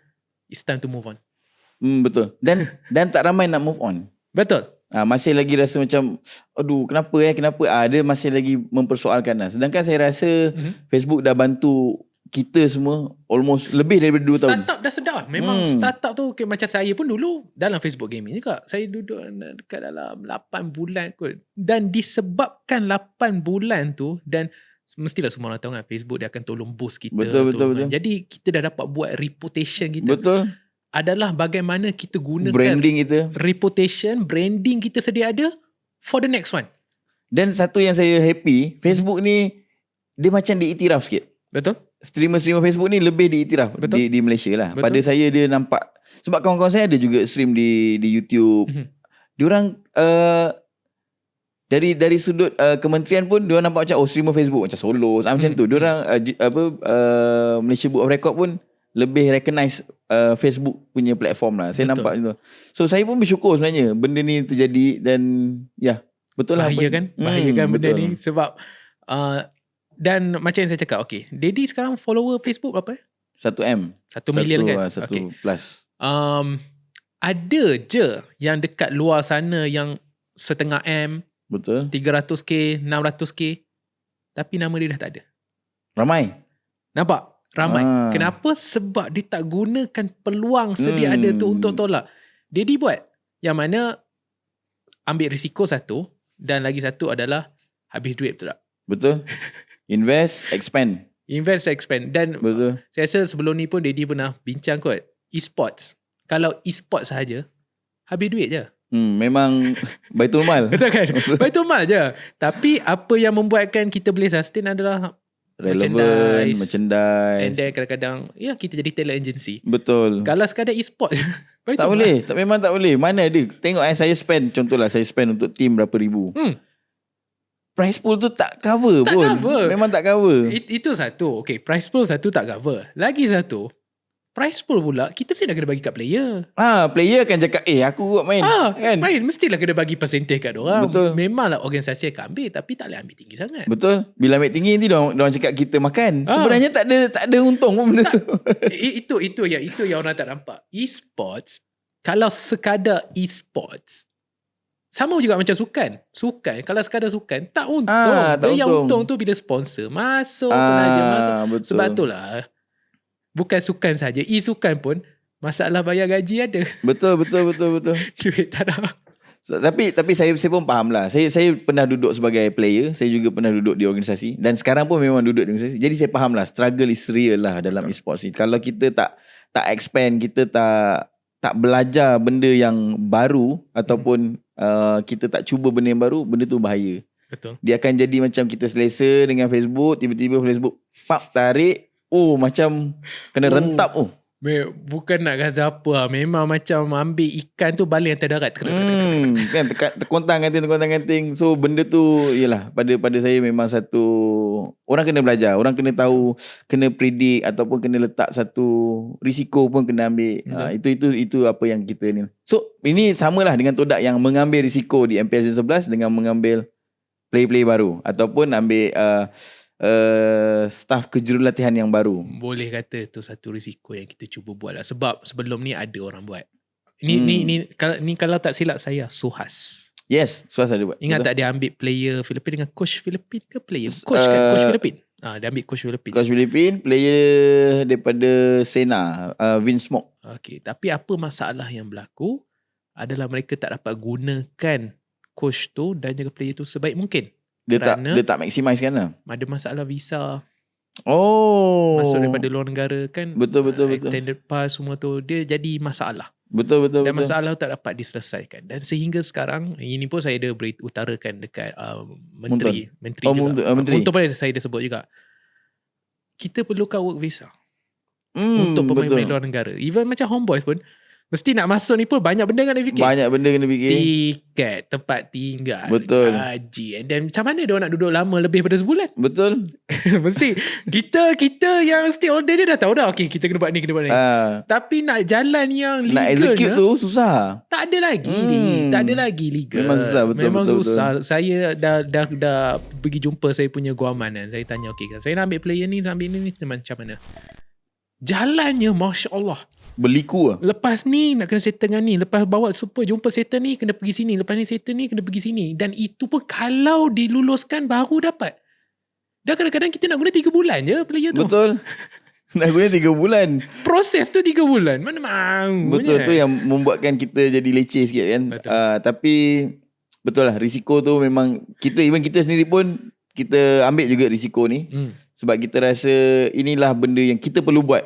it's time to move on. Betul. Dan tak ramai nak move on. Betul. Masih lagi rasa macam aduh kenapa. Dia masih lagi mempersoalkan lah. Sedangkan saya rasa Facebook dah bantu kita semua almost lebih daripada 2 tahun. Startup dah sedap. Memang startup tu macam saya pun dulu dalam Facebook gaming juga. Saya duduk dekat dalam 8 bulan kot. Dan disebabkan 8 bulan tu, dan mestilah semua orang tahu kan, Facebook dia akan tolong boost kita. Betul. Jadi kita dah dapat buat reputation kita. Betul. Adalah bagaimana kita gunakan branding kita, reputation, branding kita sedia ada for the next one. Dan satu yang saya happy, Facebook ni dia macam diiktiraf sikit. Betul. Streamer Facebook ni lebih diiktiraf di Malaysia lah. Betul. Pada saya dia nampak, sebab kawan-kawan saya ada juga stream di YouTube. Diorang dari sudut kementerian pun diorang nampak macam streamer Facebook macam Solos macam tu. Diorang Malaysia Book of Record pun lebih recognize Facebook punya platform lah. Saya nampak itu. So saya pun bersyukur sebenarnya benda ni terjadi. Dan betul lah. Bahaya kan benda ni. Sebab dan macam yang saya cakap, Daddy sekarang follower Facebook berapa? 1M. 1 million kan? 1 plus. Ada je yang dekat luar sana yang 0.5 M. Betul. 300k, 600k. tapi nama dia dah tak ada. Ramai. Nampak? Ramai. Kenapa? Sebab dia tak gunakan peluang sedia ada tu untuk tolak. Daddy buat. Yang mana ambil risiko satu, dan lagi satu adalah habis duit, betul tak? Betul. Invest, expand. Dan betul. Saya rasa sebelum ni pun Daddy pernah bincang kot. E-sports. Kalau e-sports sahaja, habis duit je. Memang baitul mal. Betul kan? Baitul mal je. Tapi apa yang membuatkan kita boleh sustain adalah merchandise. And then kadang-kadang kita jadi talent agency. Betul. Kalau sekadar e-sport tak boleh. Memang tak boleh. Mana ada. Tengok saya spend. Contohlah saya spend untuk team berapa ribu. Price pool tu tak cover tak pun. Cover. Memang tak cover. Itu satu. Okay, price pool satu tak cover. Lagi satu, price pool pula kita mesti nak kena bagi kat player. Player akan cakap aku buat main. Kan? Main mestilah kena bagi percentage kat diorang. Betul. Memanglah organisasi akan ambil, tapi tak boleh ambil tinggi sangat. Betul. Bila ambil tinggi nanti diorang cakap kita makan. Sebenarnya tak ada untung pun benda tu. Itu yang orang tak nampak. E-sports, kalau sekadar e-sports, sama juga macam sukan. Kalau sekadar sukan, tak untung. Yang untung tu bila sponsor masuk, penaja masuk. Betul. Sebab itulah, bukan sukan saja, e-sukan pun masalah bayar gaji ada. Betul. Duit tak ada. Tapi saya pun faham lah. Saya pernah duduk sebagai player. Saya juga pernah duduk di organisasi. Dan sekarang pun memang duduk di organisasi. Jadi saya faham lah. Struggle is real lah dalam e-sports ni. Kalau kita tak expand, kita tak belajar benda yang baru, ataupun kita tak cuba benda yang baru, benda tu bahaya. Betul. Dia akan jadi macam kita selesa dengan Facebook. Tiba-tiba Facebook tarik. Macam kena rentap. Bukan nak kata apa lah. Memang macam ambil ikan tu balik yang terdarat. Kan terkontang-ganting. So benda tu yalah, pada saya memang satu, orang kena belajar. Orang kena tahu, kena predict, ataupun kena letak satu risiko pun kena ambil. Itu apa yang kita ni. So ini samalah dengan Todak yang mengambil risiko di MPL Season 11 dengan mengambil play baru, ataupun ambil staff kejurulatihan yang baru. Boleh kata tu satu risiko yang kita cuba buat lah. Sebab sebelum ni ada orang buat. Ni kalau tak silap saya, Suhas. Yes, Suhas ada buat. Ingat tak dia ambil player Filipin dengan coach Filipin ke player? Coach kan? Coach Filipin. Dia ambil coach Filipin. Coach Filipin, player daripada Sena, Vince Smoke. Okay, tapi apa masalah yang berlaku adalah mereka tak dapat gunakan coach tu dan jaga player tu sebaik mungkin. Dia tak maximize kan lah. Ada masalah visa. Masuk daripada luar negara kan. Betul. Extended pass semua tu, dia jadi masalah. Betul. Dan masalah tak dapat diselesaikan. Dan sehingga sekarang, ini pun saya ada utarakan dekat menteri juga. Menteri pun saya dah sebut juga. Kita perlukan work visa untuk pemain-pemain luar negara. Even macam Homeboys pun, mesti nak masuk ni pun banyak benda kena fikir. Tiket, tempat tinggal, betul, gaji. And then macam mana dia nak duduk lama lebih pada sebulan? Betul. Mesti kita yang stakeholder dia dah tahu dah, okay, kita kena buat ni. Tapi nak jalan yang legal, nak execute tu susah. Tak ada lagi legal. Memang susah. Betul. Susah. Saya dah pergi jumpa saya punya guaman kan. Saya tanya, okay, saya nak ambil player ni, saya ambil ni macam mana? Jalannya Masya Allah, berliku lah. Lepas ni nak kena settle dengan ni, lepas bawa super jumpa settle ni kena pergi sini, lepas ni settle ni kena pergi sini. Dan itu pun kalau diluluskan baru dapat. Dan kadang-kadang kita nak guna 3 bulan je player tu. Betul. Nak guna 3 bulan. Proses tu 3 bulan. Mana mahu. Betul, tu yang membuatkan kita jadi leceh sikit kan. Tapi betul lah, risiko tu memang kita sendiri pun kita ambil juga risiko ni. Sebab kita rasa inilah benda yang kita perlu buat.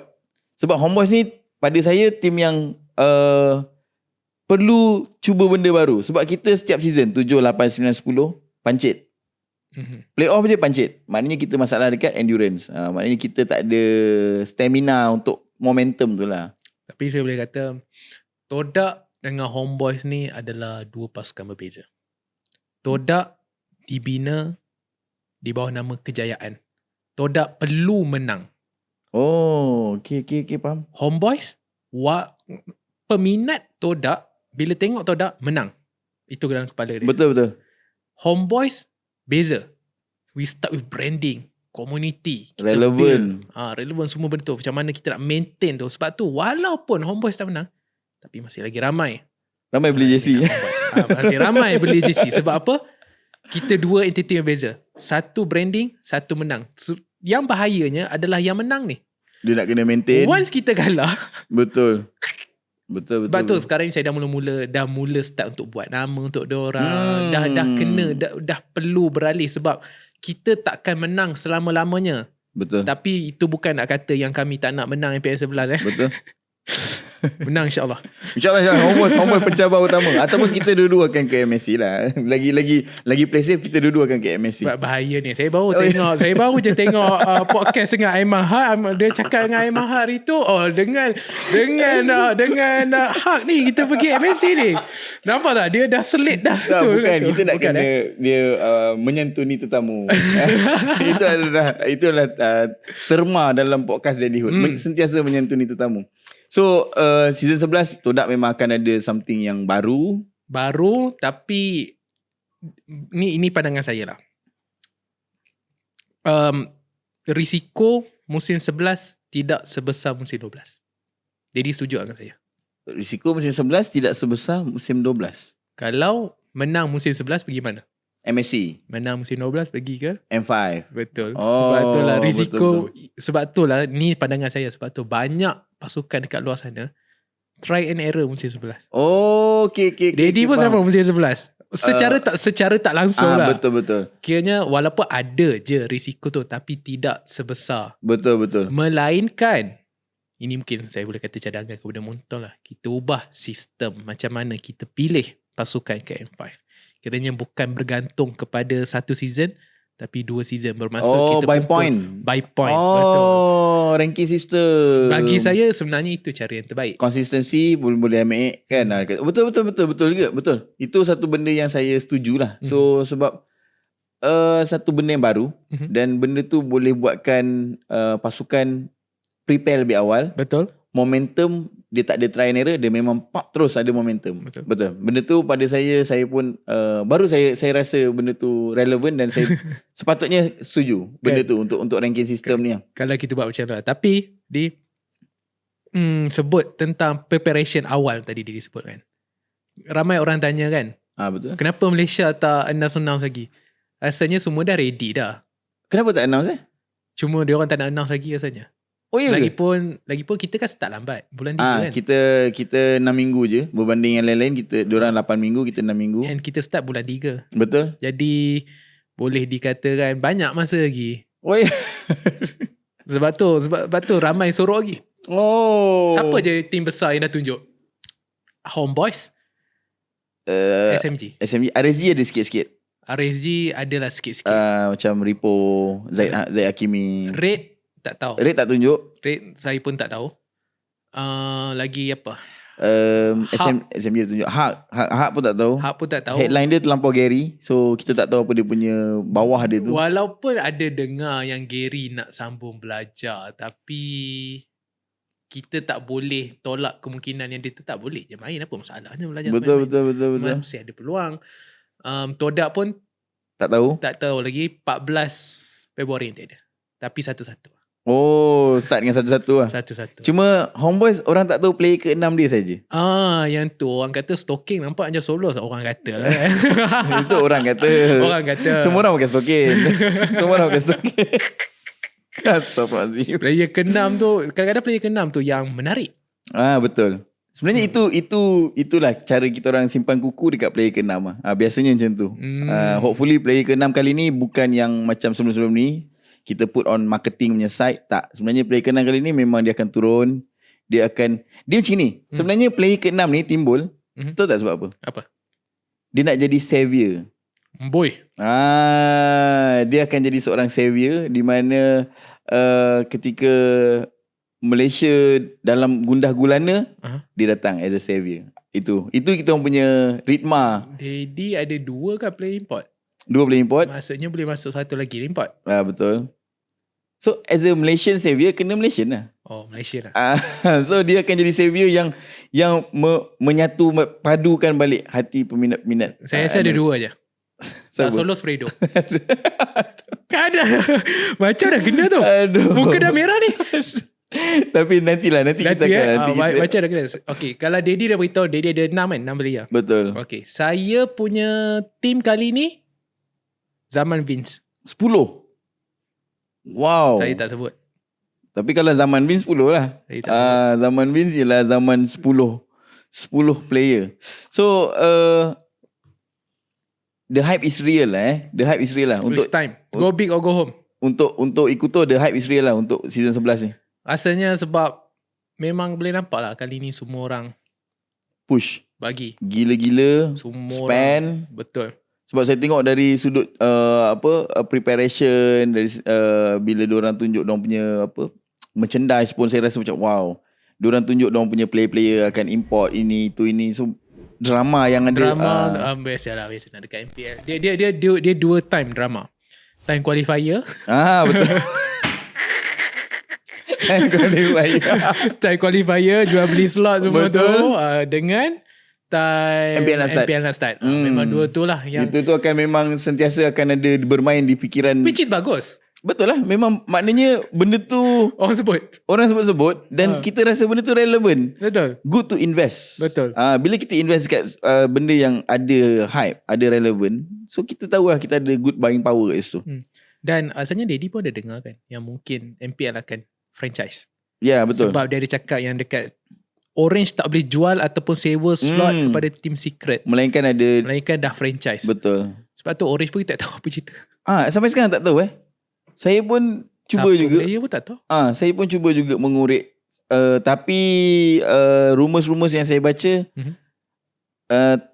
Sebab Homeboys ni pada saya tim yang perlu cuba benda baru. Sebab kita setiap season 7, 8, 9, 10 pancit. Playoff je pancit. Maknanya kita masalah dekat endurance. Maknanya kita tak ada stamina untuk momentum tu lah. Tapi saya boleh kata Todak dengan Homeboys ni adalah 2 pasukan berbeza. Todak dibina di bawah nama kejayaan. Todak perlu menang. Okay, faham. Homeboys, peminat Todak bila tengok Todak menang. Itu dalam kepala dia. Betul. Homeboys beza. We start with branding, community, kita relevant. Relevant semua benda tu. Macam mana kita nak maintain tu. Sebab tu walaupun Homeboys tak menang, tapi masih lagi ramai beli jersey. Masih ramai beli jersey. Sebab apa? kita dua entiti yang beza. Satu branding, satu menang. Yang bahayanya adalah yang menang ni. Dia nak kena maintain. Once kita kalah. Betul. Sebab tu sekarang ni saya dah mula start untuk buat nama untuk diorang. Dah perlu beralih sebab kita takkan menang selama-lamanya. Betul. Tapi itu bukan nak kata yang kami tak nak menang MPL 11 Betul. Menang insyaAllah. Homeboys pencabar utama. Ataupun kita dua-dua akan ke MSC lah. Lagi play safe, kita dua-dua akan ke MSC. Bahaya ni. Saya baru je tengok podcast dengan Aiman Haq. Dia cakap dengan Aiman Haq hari tu, dengan Haq ni kita pergi MSC ni. Nampak tak? Dia dah selit dah. Bukan. Kita nak kena dia menyantuni tetamu. Itulah terma dalam podcast Daddyhood. Sentiasa menyantuni tetamu. So season 11 Todak memang akan ada something yang baru, tapi ini pandangan saya lah. Risiko musim 11 tidak sebesar musim 12. Jadi setuju dengan saya. Risiko musim 11 tidak sebesar musim 12. Kalau menang musim 11 pergi mana? MSC. Menang musim 12 pergi ke M5. Betul. Sebab itulah risiko. Betul. Sebab itulah ni pandangan saya. Sebab tu banyak pasukan dekat luar sana try and error musim 11. Okay. Daddy pun sama musim 11. Secara tak langsung lah. Betul. Kiranya walaupun ada je risiko tu, tapi tidak sebesar. Betul. Melainkan, ini mungkin saya boleh kata cadangan kepada Montong lah. Kita ubah sistem macam mana kita pilih pasukan ke M5. Kiranya bukan bergantung kepada satu season, tapi 2 season bermaksud kita by point. Betul. Ranking system. Bagi saya sebenarnya itu cara yang terbaik. Konsistensi boleh ambil kan. Betul juga. Betul. Itu satu benda yang saya setujulah. So sebab satu benda yang baru dan benda tu boleh buatkan pasukan prepare lebih awal. Betul. Momentum dia tak ada try and error, dia memang terus ada momentum. Betul. Benda tu pada saya pun baru saya rasa benda tu relevan dan saya sepatutnya setuju benda tu untuk ranking sistem ni. Kalau kita buat macam tu. Tapi sebut tentang preparation awal tadi dia disebut kan. Ramai orang tanya kan. Betul. Kenapa Malaysia tak announce lagi? Rasanya semua dah ready dah. Kenapa tak announce Cuma dia orang tak nak announce lagi rasanya. Lagipun kita kan start lambat bulan 3 kan. Kita 6 minggu je berbanding yang lain-lain. Diorang 8 minggu, kita 6 minggu. And kita start bulan 3. Betul. Jadi boleh dikatakan banyak masa lagi. Sebab tu ramai sorok lagi. Siapa je tim besar yang dah tunjuk? Homeboys, SMG. RSG ada sikit-sikit. RSG adalah sikit-sikit. Macam Ripo, Zaid Hakimi. Red tak tahu. Red tak tunjuk. Red saya pun tak tahu. Lagi apa? SMG tunjuk. Hak pun tak tahu. Headline dia terlampau Gary. So kita tak tahu apa dia punya bawah dia tu. Walaupun ada dengar yang Gary nak sambung belajar, tapi kita tak boleh tolak kemungkinan yang dia tetap boleh je main. Apa masalahnya belajar? Betul. Masih ada peluang. Todak pun tak tahu lagi. 14 Februari nanti ada. Tapi satu-satu. Start dengan satu-satu lah. Satu-satu. Cuma Homeboys orang tak tahu player ke-6 dia saja. Yang tu orang kata stalking nampak macam solos. Orang kata lah kan. Itu orang kata. Semua orang pakai stalking. Astagfirullahaladzim. Player ke-6 tu, kadang-kadang player ke-6 tu yang menarik. Betul. Sebenarnya itulah cara kita orang simpan kuku dekat player ke-6 lah. Biasanya macam tu. Hopefully player ke-6 kali ni bukan yang macam sebelum-sebelum ni. Kita put on marketing punya side. Tak. Sebenarnya player ke-6 kali ni memang dia akan turun. Dia macam ni. Sebenarnya player ke-6 ni timbul. Tahu tak sebab apa? Apa? Dia nak jadi savior. Dia akan jadi seorang savior. Di mana ketika Malaysia dalam gundah gulana, dia datang as a savior. Itu kita orang punya ritma. Daddy ada 2 kan player import? 2 player import. Maksudnya boleh masuk 1 lagi import. Betul. So as a Malaysian savior, kena Malaysian lah. Malaysian lah. So dia akan jadi savior yang menyatu, padukan balik hati peminat-peminat. Saya rasa ada 2 je. Solo Fredo. Ada. Macam dah kena tu. Muka dah merah ni. Tapi nanti kita akan macam dah kena. Okay, kalau Daddy dah beritahu Daddy ada 6 kan, 6 player. Betul. Okay, saya punya team kali ni Zaman Vince. 10. Wow. Saya tak sebut. Tapi kalau zaman Vince 10 lah. Zaman Vince ialah zaman 10 player. So the hype is real lah. The hype is real lah. It's time. Go big or go home. Untuk Ikuto, the hype is real lah untuk season 11 ni. Rasanya sebab memang boleh nampak lah kali ni semua orang push. Bagi. Gila-gila. Semua spend. Orang. Betul. Sebab saya tengok dari sudut preparation, dari bila diorang tunjuk diorang punya merchandise pun saya rasa macam wow. Diorang tunjuk diorang punya player-player akan import ini, itu, ini. So drama yang ada. Drama biasa lah dekat MPL. Dia 2 time drama. Time qualifier. Betul. Time qualifier jual beli slot semua tu dengan time MPL nak start. Memang 2 tu lah yang itu akan memang sentiasa akan ada bermain di fikiran, which is bagus. Betul lah. Memang maknanya benda tu orang sebut dan kita rasa benda tu relevan. Betul. Good to invest. Betul. Bila kita invest kat benda yang ada hype, ada relevan, so kita tahu lah kita ada good buying power kat situ. Dan asalnya Daddy pun ada dengar kan yang mungkin MPL akan franchise. Ya, betul. Sebab dia ada cakap yang dekat Orange tak boleh jual ataupun sewa slot kepada Team Secret. Melainkan dah franchise. Betul. Sebab tu Orange pun tak tahu apa cerita. Sampai sekarang tak tahu Saya pun cuba juga. Player pun tak tahu. Saya pun cuba juga mengorek. Tapi rumours-rumours yang saya baca,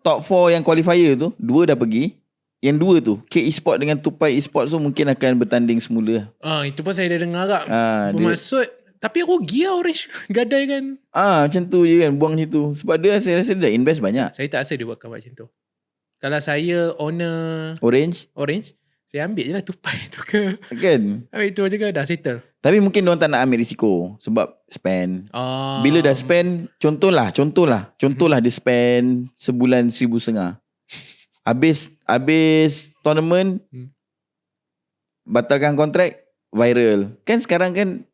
top 4 yang qualifier tu, 2 dah pergi. Yang 2 tu, K Esport dengan Tupai Esport tu mungkin akan bertanding semula. Itu pun saya dah dengar kak. Bermaksud, tapi rugi lah Orange gadai kan. Macam tu je kan, buang macam tu. Sebab saya rasa dia dah invest banyak. Saya tak rasa dia buat macam tu. Kalau saya owner Orange, saya ambil je lah Tupai tu ke. Kan? Ambil tu je ke, dah settle. Tapi mungkin diorang tak nak ambil risiko sebab spend. Bila dah spend, contohlah dia spend sebulan 1,500. Habis tournament, batalkan kontrak, viral. Kan sekarang kan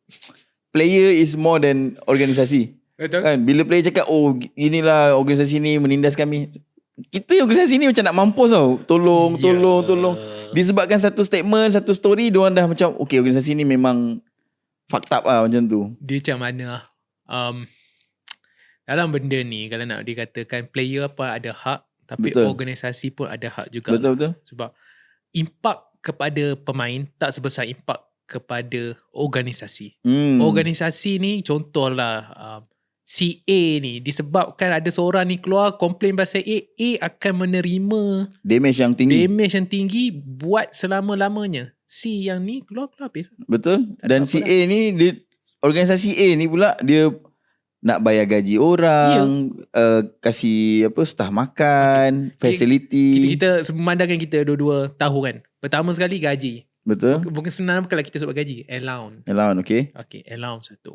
player is more than organisasi. Betul. Kan? Bila player cakap, inilah organisasi ni menindas kami. Kita organisasi ni macam nak mampus tau. Tolong. Disebabkan satu statement, satu story, diorang dah macam, okay, organisasi ni memang fucked up lah macam tu. Dia macam mana dalam benda ni, kalau nak dikatakan player apa ada hak, tapi organisasi pun ada hak juga. Betul. Sebab impak kepada pemain tak sebesar impak kepada organisasi. Organisasi ni contohlah si A ni, disebabkan ada seorang ni keluar komplain pasal A akan menerima damage yang tinggi buat selama-lamanya. Si yang ni keluar habis. Betul. Dan si A ni, organisasi A ni pula dia nak bayar gaji orang, kasih staff makan, facility. Kita memandangkan kita dua-dua tahu kan. Pertama sekali gaji. Betul. Bukan senang kalau kita sebut gaji. Allowance, okay. Okay, allowance 1.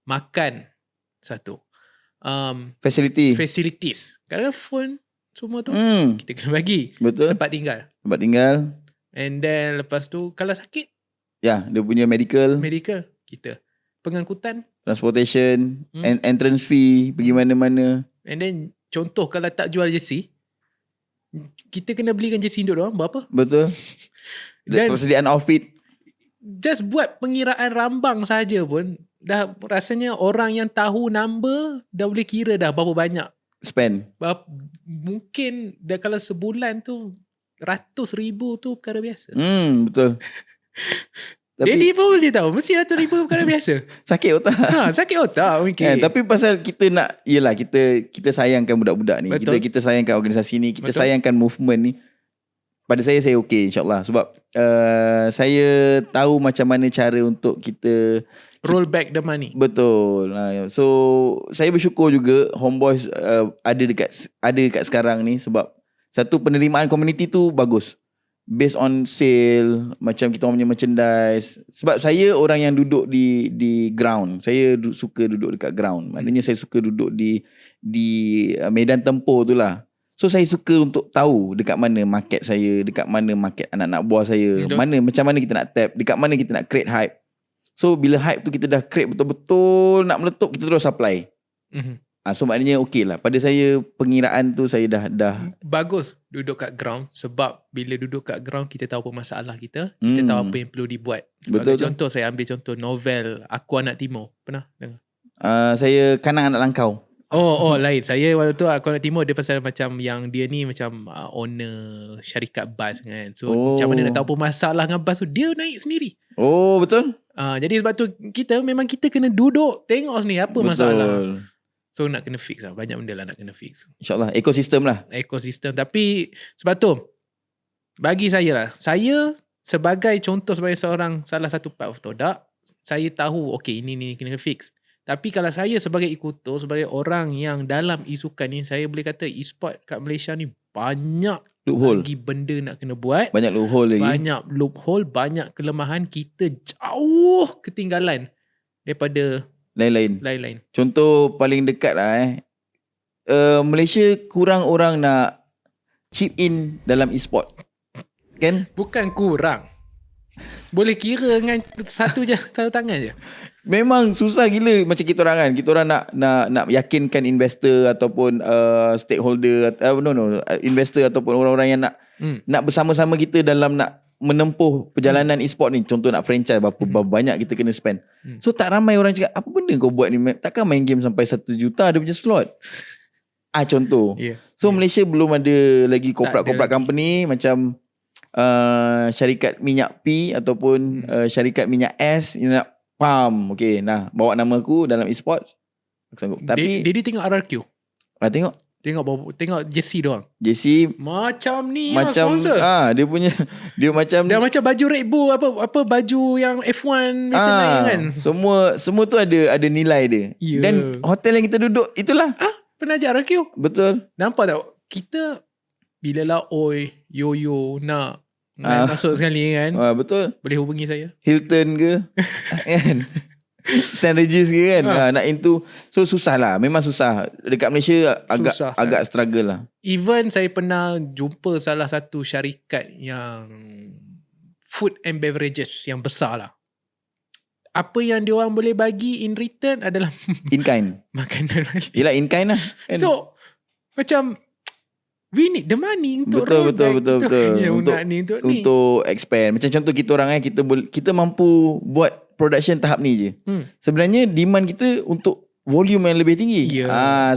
Makan 1. Facilities. Kadang phone semua tu kita kena bagi. Betul. Tempat tinggal. And then lepas tu kalau sakit, dia punya medical kita. Pengangkutan, transportation, entrance fee, pergi mana-mana. And then contoh kalau tak jual jersey, kita kena belikan jersey untuk diorang berapa? Betul. Dan persediaan outfit. Just buat pengiraan rambang saja pun dah rasanya orang yang tahu number dah boleh kira dah berapa banyak spend. Mungkin dah kalau sebulan tu 100,000 tu perkara biasa. Betul. Daddy pun mesti tahu, mesti 100,000 perkara biasa. Sakit otak. Sakit otak mungkin. Tapi pasal kita nak, yelah kita sayangkan budak-budak ni. Betul. Kita sayangkan organisasi ni, kita sayangkan movement ni. Pada saya okey insyaAllah. Sebab saya tahu macam mana cara untuk kita roll back the money. Betul. So saya bersyukur juga Homeboys ada dekat sekarang ni. Sebab satu, penerimaan community tu bagus. Based on sale, macam kita punya merchandise. Sebab saya orang yang duduk di ground. Saya suka duduk dekat ground. Maknanya saya suka duduk di medan tempur tu lah. So saya suka untuk tahu dekat mana market saya, dekat mana market anak-anak buah saya, macam mana kita nak tap, dekat mana kita nak create hype. So bila hype tu kita dah create betul-betul nak meletup, kita terus supply. So maknanya okey lah. Pada saya pengiraan tu saya dah bagus duduk kat ground. Sebab bila duduk kat ground kita tahu apa masalah kita. Kita tahu apa yang perlu dibuat. Sebagai contoh saya ambil contoh novel Aku Anak Timur. Pernah dengar? Saya Kanak Anak Langkau. Lain. Saya waktu tu Aku Anak Timur dia pasal macam yang dia ni macam owner syarikat bas kan. So macam mana nak tahu apa masalah dengan bas tu, dia naik sendiri. Betul. Jadi sebab tu kita kena duduk tengok sendiri apa masalah. So nak kena fix lah. Banyak benda lah nak kena fix. InsyaAllah ekosistem lah. Ekosistem. Tapi sebab tu bagi saya lah, saya sebagai contoh, sebagai salah satu part of product, saya tahu okay ini kena fix. Tapi kalau saya sebagai ikutor, sebagai orang yang dalam isukan ni, saya boleh kata e-sport kat Malaysia ni banyak loophole. Lagi benda nak kena buat. Banyak loophole lagi. Banyak loophole, banyak kelemahan. Kita jauh ketinggalan daripada lain-lain. Contoh paling dekat lah Malaysia kurang orang nak chip in dalam e-sport. Kan? Bukan kurang. Boleh kira dengan satu tangan je. Memang susah gila macam kita orang kan. Kita orang nak yakinkan investor ataupun stakeholder investor ataupun orang-orang yang nak bersama-sama kita dalam nak menempuh perjalanan e-sport ni. Contoh nak franchise berapa banyak kita kena spend. So tak ramai orang cakap apa benda kau buat ni, takkan main game sampai 1 juta ada punya slot. Contoh. So Malaysia belum ada lagi corporate company macam syarikat minyak P ataupun syarikat minyak S yang nak pam. Okay, bawa nama aku dalam e-sport aku sanggup. Tapi dia tengok RRQ. Tengok JC doang. JC macam ni macam sponsor. Dia macam baju Red Bull apa baju yang F1 kan. Semua tu ada nilai dia. Dan hotel yang kita duduk itulah penaja RRQ. Betul. Nampak tak kita bila lah Yoyo nak masuk sekali kan. Betul. Boleh hubungi saya. Hilton ke kan. St. Regis ke kan. Nak into. So susah lah. Memang susah. Dekat Malaysia agak struggle lah. Even saya pernah jumpa salah satu syarikat yang food and beverages yang besar lah. Apa yang diorang boleh bagi in return adalah in kind. Makanan. Yelah in kind lah kan? So macam we need the money untuk betul. Untuk expand. Macam contoh kita orang kita mampu buat production tahap ni je. Sebenarnya demand kita untuk volume yang lebih tinggi.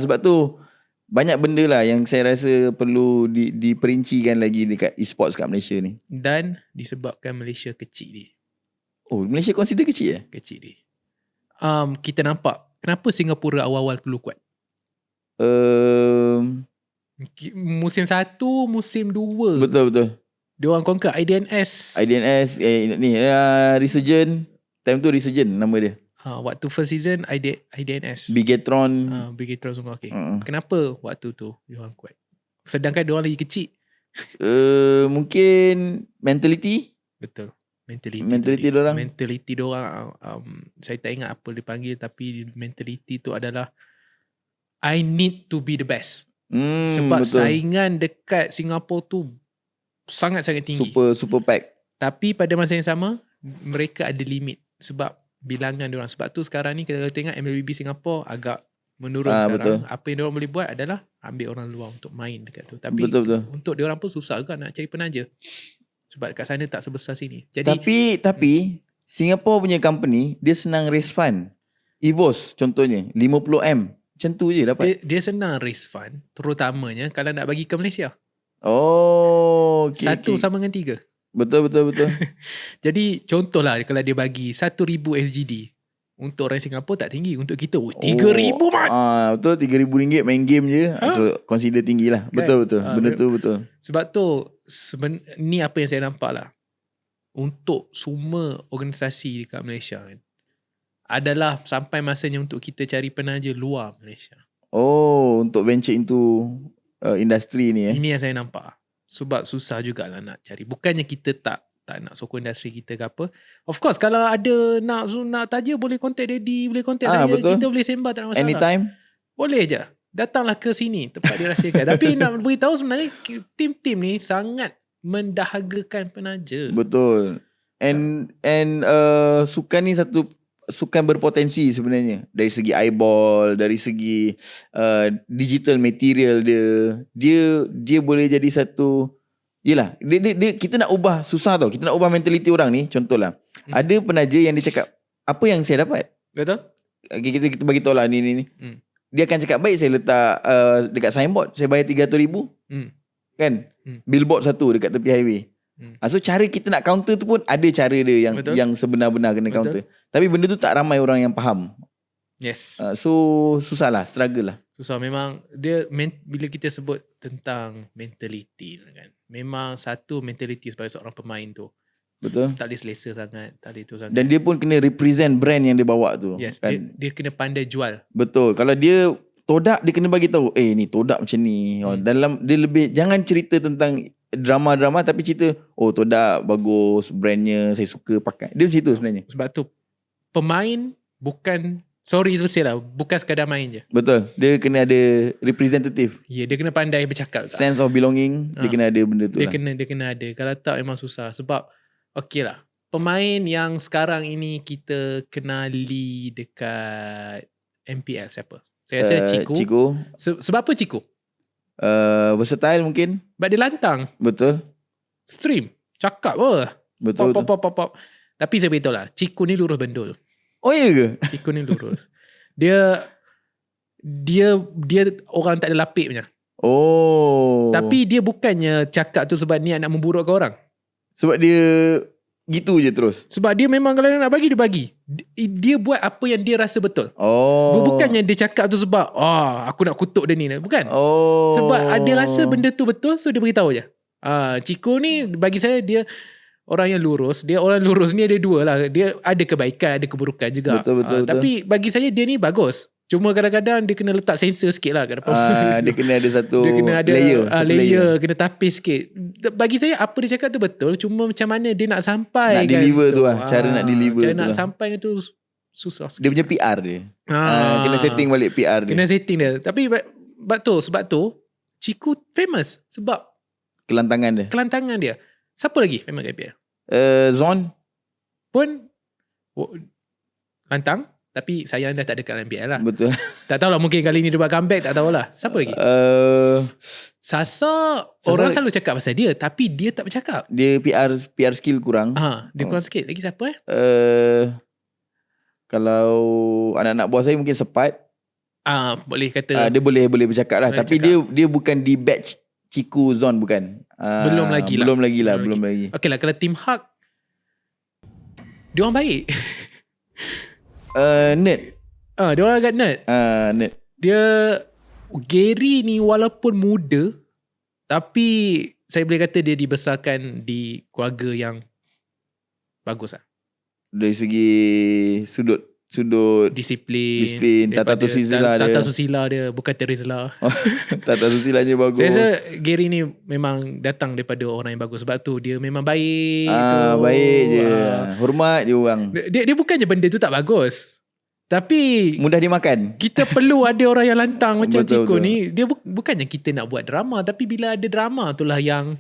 Sebab tu banyak benda lah yang saya rasa perlu diperincikan lagi dekat e-sports kat Malaysia ni. Dan disebabkan Malaysia kecil dia. Malaysia consider kecil ya? Kecil dia. Kita nampak kenapa Singapura awal-awal dulu kuat. Musim 1, musim 2. Betul. Diorang conquer IDNS Resurgent. Time tu Resurgent nama dia. Waktu first season IDNS Bigetron semua okay. Kenapa waktu tu diorang kuat sedangkan diorang lagi kecil? Mungkin mentality. Betul. Mentality diorang saya tak ingat apa dipanggil, tapi mentality tu adalah I need to be the best. Sebab betul. Saingan dekat Singapura tu sangat-sangat tinggi. Super pack. Tapi pada masa yang sama mereka ada limit sebab bilangan diorang. Sebab tu sekarang ni kita tengok MLBB Singapura agak menurun sekarang. Betul. Apa yang diorang boleh buat adalah ambil orang luar untuk main dekat tu. Tapi betul. Untuk diorang pun susah juga nak cari penaja. Sebab dekat sana tak sebesar sini. Jadi Tapi Singapura punya company dia senang raise fund. EVOS contohnya 50M. Macam tu je dapat. Dia senang raise fund, terutamanya kalau nak bagi ke Malaysia. Okay, 1 sama dengan 3. Betul. Jadi contohlah kalau dia bagi 1,000 SGD, untuk orang Singapura tak tinggi. Untuk kita 3,000 mat. Betul, RM3,000 main game je. So consider tinggi lah. Betul. Benda tu betul. Sebab tu ni apa yang saya nampak lah. Untuk semua organisasi dekat Malaysia kan, adalah sampai masanya untuk kita cari penaja luar Malaysia. Untuk venture into industri ni Ini yang saya nampak. Sebab susah jugalah nak cari. Bukannya kita tak nak sokong industri kita ke apa. Of course kalau ada nak taja boleh contact Daddy, boleh contact saya. Betul. Kita boleh sembah, tak ada masalah. Anytime. Boleh je. Datanglah ke sini tempat dirahsiakan. Tapi nak beritahu sebenarnya tim-tim ni sangat mendahagakan penaja. Betul. And sukan ni satu sukan berpotensi sebenarnya. Dari segi eyeball, dari segi digital material dia boleh jadi satu. Yelah, dia kita nak ubah susah tau. Kita nak ubah mentaliti orang ni. Contohlah, ada penaja yang dia cakap, apa yang saya dapat? Betul. Kita bagi tahu lah ni. Dia akan cakap, baik saya letak dekat signboard, saya bayar 300,000. Kan? Billboard satu dekat tepi highway. So cara kita nak counter tu pun ada cara dia yang sebenar-benar kena counter. Tapi benda tu tak ramai orang yang faham. Yes. So susah lah, struggle lah. Susah memang dia bila kita sebut tentang mentality kan. Memang satu mentality sebagai seorang pemain tu. Betul. Tak boleh selesa sangat, tak boleh tu sangat. Dan dia pun kena represent brand yang dia bawa tu. Yes, kan? dia kena pandai jual. Betul. Kalau dia Todak, dia kena bagi tahu, ni Todak macam ni. Dalam dia lebih, jangan cerita tentang drama-drama tapi cerita, Todak bagus, brandnya saya suka pakai. Dia macam tu sebenarnya. Sebab tu pemain bukan bukan sekadar main je. Betul. Dia kena ada representative. Ya, dia kena pandai bercakap. Sense of belonging, dia kena ada benda tu dia kena ada. Kalau tak memang susah. Sebab okey lah, pemain yang sekarang ini kita kenali dekat MPL siapa? Saya rasa Chico. Sebab apa Chico? Versatile mungkin. Sebab dia lantang. Betul. Stream. Cakap apa? Betul. Pop. Tapi saya beritahu lah, Chico ni lurus bendul. Oh iya ke? Chico ni lurus. Dia orang tak ada lapik punya. Tapi dia bukannya cakap tu sebab niat nak memburukkan orang. Sebab dia gitu je terus. Sebab dia memang kalau nak bagi, dia bagi. Dia buat apa yang dia rasa betul. Bukannya dia cakap tu sebab aku nak kutuk dia ni. Bukan. Sebab ada rasa benda tu betul, so dia beritahu je. Chico ni bagi saya dia orang yang lurus. Dia orang lurus ni ada dua lah. Dia ada kebaikan, ada keburukan juga. Betul. Tapi bagi saya dia ni bagus. Cuma kadang-kadang dia kena letak sensor sikit lah kat depan. Dia kena ada satu dia kena ada layer. Kena tapis sikit. Bagi saya apa dia cakap tu betul. Cuma macam mana dia nak sampai nak deliver tu lah. Cara nak deliver cara tu nak lah. sampai tu susah sikit. Dia punya PR dia. Kena setting balik PR dia. Kena setting dia. Tapi sebab tu Chico famous. Sebab kelantangan dia. Siapa lagi famous kat MPL? Zon pun lantang. Tapi sayang dah tak ada kat MPL lah. Betul. Tak tahulah, mungkin kali ni dia buat comeback, tak tahulah. Siapa lagi? Sasa orang selalu cakap pasal dia, tapi dia tak bercakap. Dia PR skill kurang. Dia kurang sikit. Lagi siapa Kalau anak-anak buah saya mungkin Sepat. Boleh kata. Dia boleh bercakap lah. Tapi dia bukan di batch Chico Zon, bukan. Belum lagi lah. Okey lah, kalau Team Hak, dia orang baik. Nerd. Dia orang agak nerd. Nerd. Dia Gary ni walaupun muda, tapi saya boleh kata dia dibesarkan di keluarga yang bagus lah. Dari segi sudut disiplin, tata susila dia, bukan terizla. Tata susilanya bagus. Saya rasa Gary ni memang datang daripada orang yang bagus. Sebab tu dia memang baik. Baik je. Hormat je orang. Dia bukan je benda tu tak bagus. Tapi mudah dimakan. Kita perlu ada orang yang lantang macam Chico ni. Dia bukannya kita nak buat drama, tapi bila ada drama itulah yang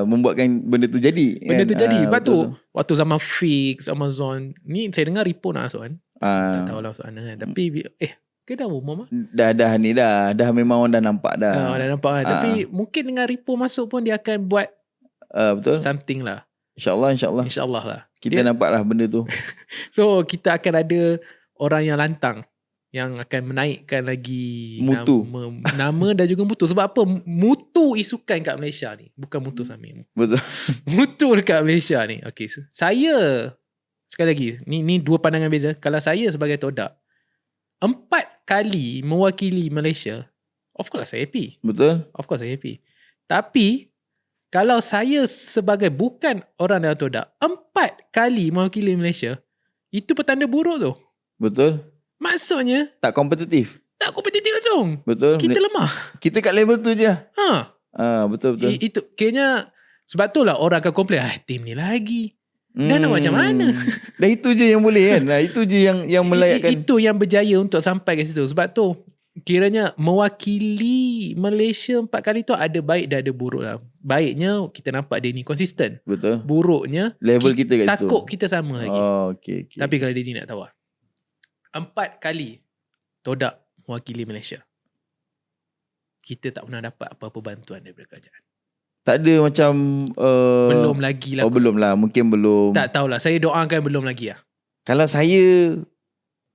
membuatkan benda tu jadi. Sebab tu waktu zaman Fix, Amazon ni saya dengar Ripo nak masuk kan. Tak tahulah masuk mana kan. Tapi ke dah umum lah. Dah ni dah memang orang dah nampak dah. Dah nampak kan. Tapi mungkin dengan Ripo masuk pun dia akan buat betul. something lah. InsyaAllah lah. Kita nampak lah benda tu. So kita akan ada orang yang lantang yang akan menaikkan lagi mutu. Nama dan juga mutu. Sebab apa? Mutu isukan kat Malaysia ni. Bukan mutu Samir. Betul. Mutu dekat Malaysia ni. Okay. Saya, sekali lagi, ni dua pandangan beza. Kalau saya sebagai Todak, 4 kali mewakili Malaysia, of course saya happy. Betul. Of course saya happy. Tapi, kalau saya sebagai bukan orang dalam Todak, 4 kali mewakili Malaysia, itu petanda buruk tu. Betul. Maksudnya tak kompetitif langsung. Betul. Kita lemah. Kita kat level tu je. Betul. Itu kayaknya sebab tu lah orang akan komplain, tim ni lagi. Dan nak macam mana? Dah itu je yang boleh kan. Itu je yang melayakkan. Itu yang berjaya untuk sampai ke situ. Sebab tu kiranya mewakili Malaysia 4 kali tu ada baik dan ada buruk lah. Baiknya kita nampak dia ni konsisten. Betul. Buruknya level kita kat situ. Takut kita sama lagi. Okay. Tapi kalau dia ni nak tahu lah, 4 kali Todak mewakili Malaysia. Kita tak pernah dapat apa-apa bantuan daripada kerajaan. Tak ada macam belum lagi lah. Belum lah. Mungkin belum. Tak tahulah. Saya doakan belum lagi lah. Kalau saya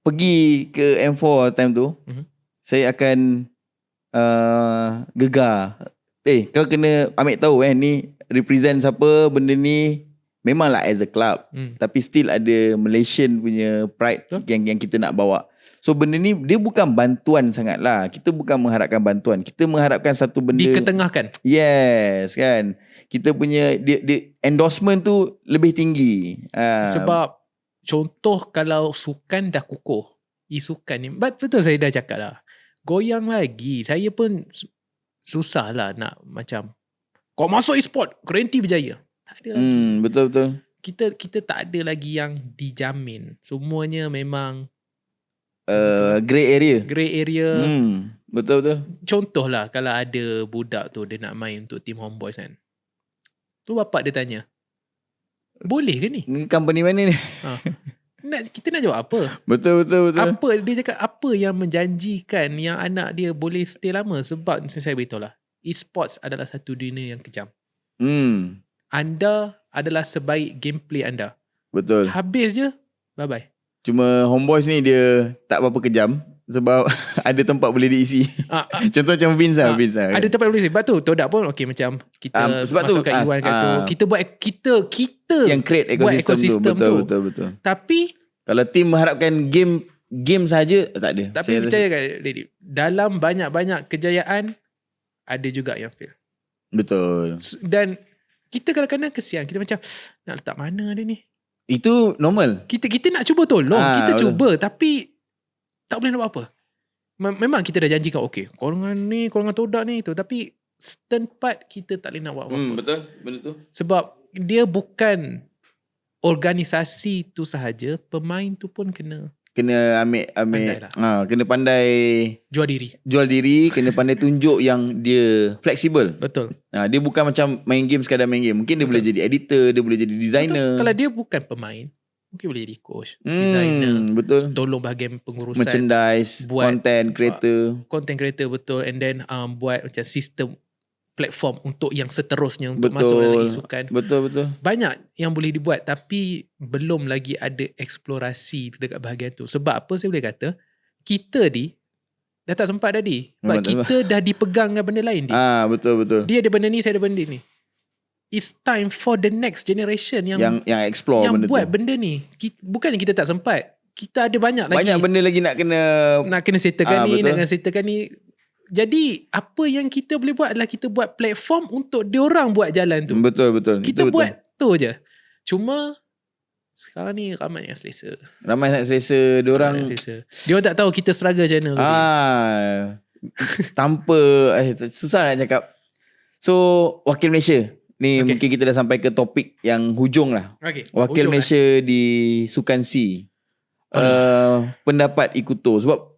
pergi ke M4 time tu, saya akan gegar. Kau kena ambil tahu ni represent siapa, benda ni memanglah as a club, tapi still ada Malaysian punya pride yang kita nak bawa. So benda ni dia bukan bantuan sangat lah. Kita bukan mengharapkan bantuan. Kita mengharapkan satu benda diketengahkan. Yes kan. Kita punya dia endorsement tu lebih tinggi. Sebab contoh kalau sukan dah kukuh, sukan ni betul saya dah cakap lah, goyang lagi. Saya pun susah lah nak macam kau masuk e-sport Guarantee berjaya. Tak ada lagi. Betul-betul. Kita tak ada lagi yang dijamin. Semuanya memang grey area. Betul-betul. Contohlah kalau ada budak tu dia nak main untuk team Homeboys kan, tu bapak dia tanya, boleh ke ni? Company mana ni? Kita nak jawab apa? Betul. Apa dia cakap, apa yang menjanjikan yang anak dia boleh stay lama? Sebab saya beritahu lah, e-sports adalah satu dunia yang kejam. Anda adalah sebaik gameplay anda. Betul. Habis je, bye-bye. Cuma Homeboys ni dia tak berapa kejam sebab ada tempat boleh diisi. Contoh macam Vince lah. Ada tempat boleh diisi. Sebab tu Todak pun okey, macam kita masuk kat Iwan kat tu. Kita buat kita yang create ekosistem tu. Betul. Tapi kalau team mengharapkan game saja tak ada. Tapi percaya kan Daddy, dalam banyak-banyak kejayaan ada juga yang fail. Betul. Dan kita kadang-kadang kesian. Kita macam nak letak mana dia ni? Itu normal. Kita nak cuba tolong. Kita betul. Cuba. Tapi tak boleh nak buat apa. Memang kita dah janjikan, okey, golongan Todak ni tu. Tapi certain part kita tak boleh nak buat apa-apa. Betul. Benda tu. Sebab dia bukan organisasi tu sahaja. Pemain tu pun kena ambil kena pandai jual diri, kena pandai tunjuk yang dia fleksibel. Betul. Dia bukan macam main game sekadar main game. Mungkin dia boleh jadi editor, dia boleh jadi designer. Betul. Kalau dia bukan pemain, mungkin boleh jadi coach, designer. Betul. Tolong bahagian pengurusan, merchandise, content creator, betul. And then buat macam sistem platform untuk yang seterusnya untuk masuk dalam isukan. Betul. Banyak yang boleh dibuat tapi belum lagi ada eksplorasi dekat bahagian tu. Sebab apa saya boleh kata, kita dah tak sempat tadi. Sebab kita dah dipegang dengan benda lain betul. Dia ada benda ni, saya ada benda ni. It's time for the next generation yang explore yang benda buat tu. Benda ni. Bukannya kita tak sempat. Kita ada banyak benda lagi nak kena settlekan ni, nak kena settlekan ni. Jadi apa yang kita boleh buat adalah kita buat platform untuk diorang buat jalan tu. Betul. Kita buat tu je. Cuma sekarang ni ramai yang selesa. Diorang tak tahu kita struggle macam mana. Tanpa susah nak cakap. So Wakil Malaysia ni mungkin kita dah sampai ke topik yang hujung lah. Wakil Malaysia di Sukan C. Pendapat Ikuto. Sebab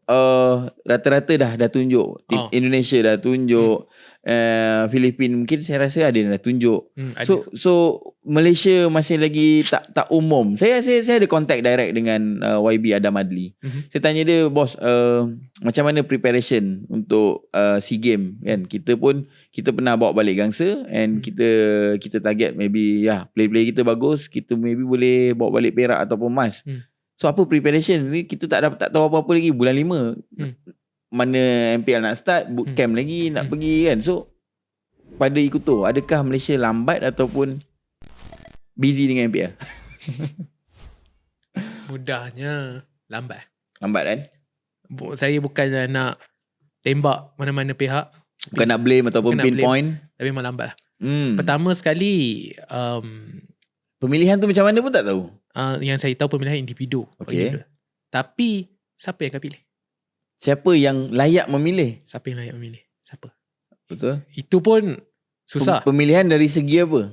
rata-rata dah tunjuk. Tim Indonesia dah tunjuk. Filipin mungkin saya rasa ada yang dah tunjuk. So Malaysia masih lagi tak umum. Saya ada contact direct dengan YB Adam Adli. Saya tanya dia, bos, macam mana preparation untuk SEA Games kan? Kita pernah bawa balik gangsa and kita target maybe play kita bagus, kita maybe boleh bawa balik perak ataupun emas. So apa preparation ni, kita tak tahu apa-apa lagi. Bulan 5 mana MPL nak start, bootcamp lagi nak pergi kan. So pada Ikuto, adakah Malaysia lambat ataupun busy dengan MPL? Mudahnya lambat kan. Saya bukan nak tembak mana-mana pihak, bukan nak blame ataupun pinpoint, tapi memang lambat lah. Pertama sekali pemilihan tu macam mana pun tak tahu. Yang saya tahu pemilihan individu. Tapi siapa yang akan pilih? Siapa yang layak memilih? Siapa? Betul. Itu pun susah. Pemilihan dari segi apa?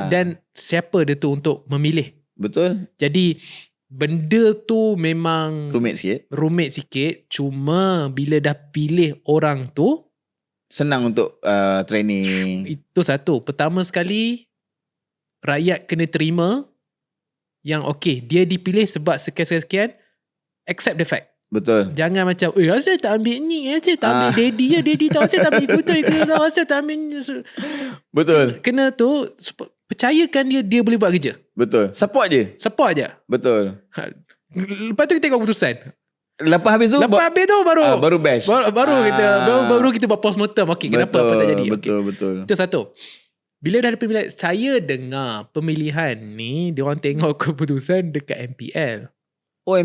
Dan siapa dia tu untuk memilih? Betul. Jadi benda tu memang rumit sikit. Cuma bila dah pilih orang tu, senang untuk training. Itu satu. Pertama sekali, rakyat kena terima yang dia dipilih sebab sekian-sekian. accept the fact. Betul. Jangan macam, asal tak ambil ni, asal tak ambil daddy tahu, asal tak ambil kutai ke, asal tak ambil ni. Betul. Kena tu, percayakan dia boleh buat kerja. Betul. Support je. Betul. Lepas tu kita tengok keputusan. Lepas habis tu baru bash. Baru kita buat postmortem. Okay, kenapa apa tak jadi? Betul. Itu satu. Bila dah ada pemilihan, saya dengar pemilihan ni, dia orang tengok keputusan dekat MPL. Oh,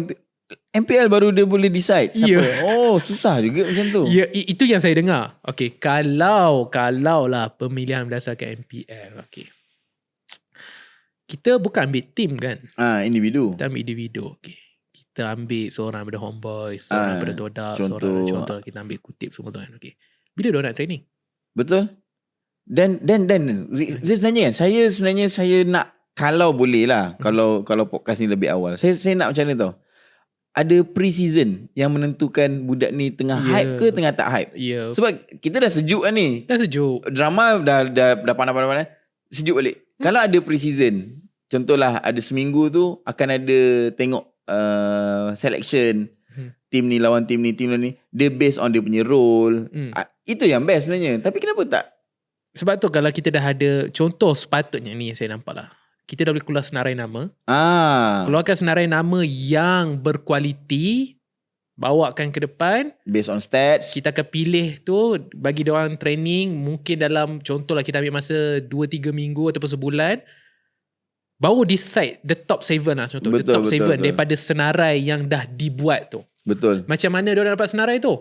MPL baru dia boleh decide siapa. Oh, susah juga macam tu. Ya, itu yang saya dengar. Okay, kalau lah pemilihan berdasarkan MPL, okay. Kita bukan ambil tim kan? Individu. Kita ambil individu, okay. Kita ambil seorang daripada Homeboys, seorang daripada Todak, contoh kita ambil kutip semua tu kan. Okay. Bila dia nak training? Betul. Dan sebenarnya kan, saya nak, kalau boleh lah, kalau podcast ni lebih awal, saya nak macam ni tau. Ada pre-season yang menentukan budak ni tengah hype ke tengah tak hype. Sebab kita dah sejuk kan ni. Dah sejuk. Drama dah panas-panas. Sejuk balik. Kalau ada pre-season, contohlah ada seminggu tu akan ada tengok selection. Tim ni lawan tim ni. Dia based on dia punya role. Itu yang best sebenarnya. Tapi kenapa tak? Sebab tu kalau kita dah ada, contoh sepatutnya ni saya nampak lah. Kita dah boleh keluar senarai nama. Keluarkan senarai nama yang berkualiti, bawakan ke depan. Based on stats. Kita akan pilih tu, bagi diorang training, mungkin dalam, contohlah kita ambil masa 2-3 minggu ataupun sebulan. Baru decide the top 7 lah contoh. The top 7 daripada senarai yang dah dibuat tu. Betul. Macam mana diorang dapat senarai tu?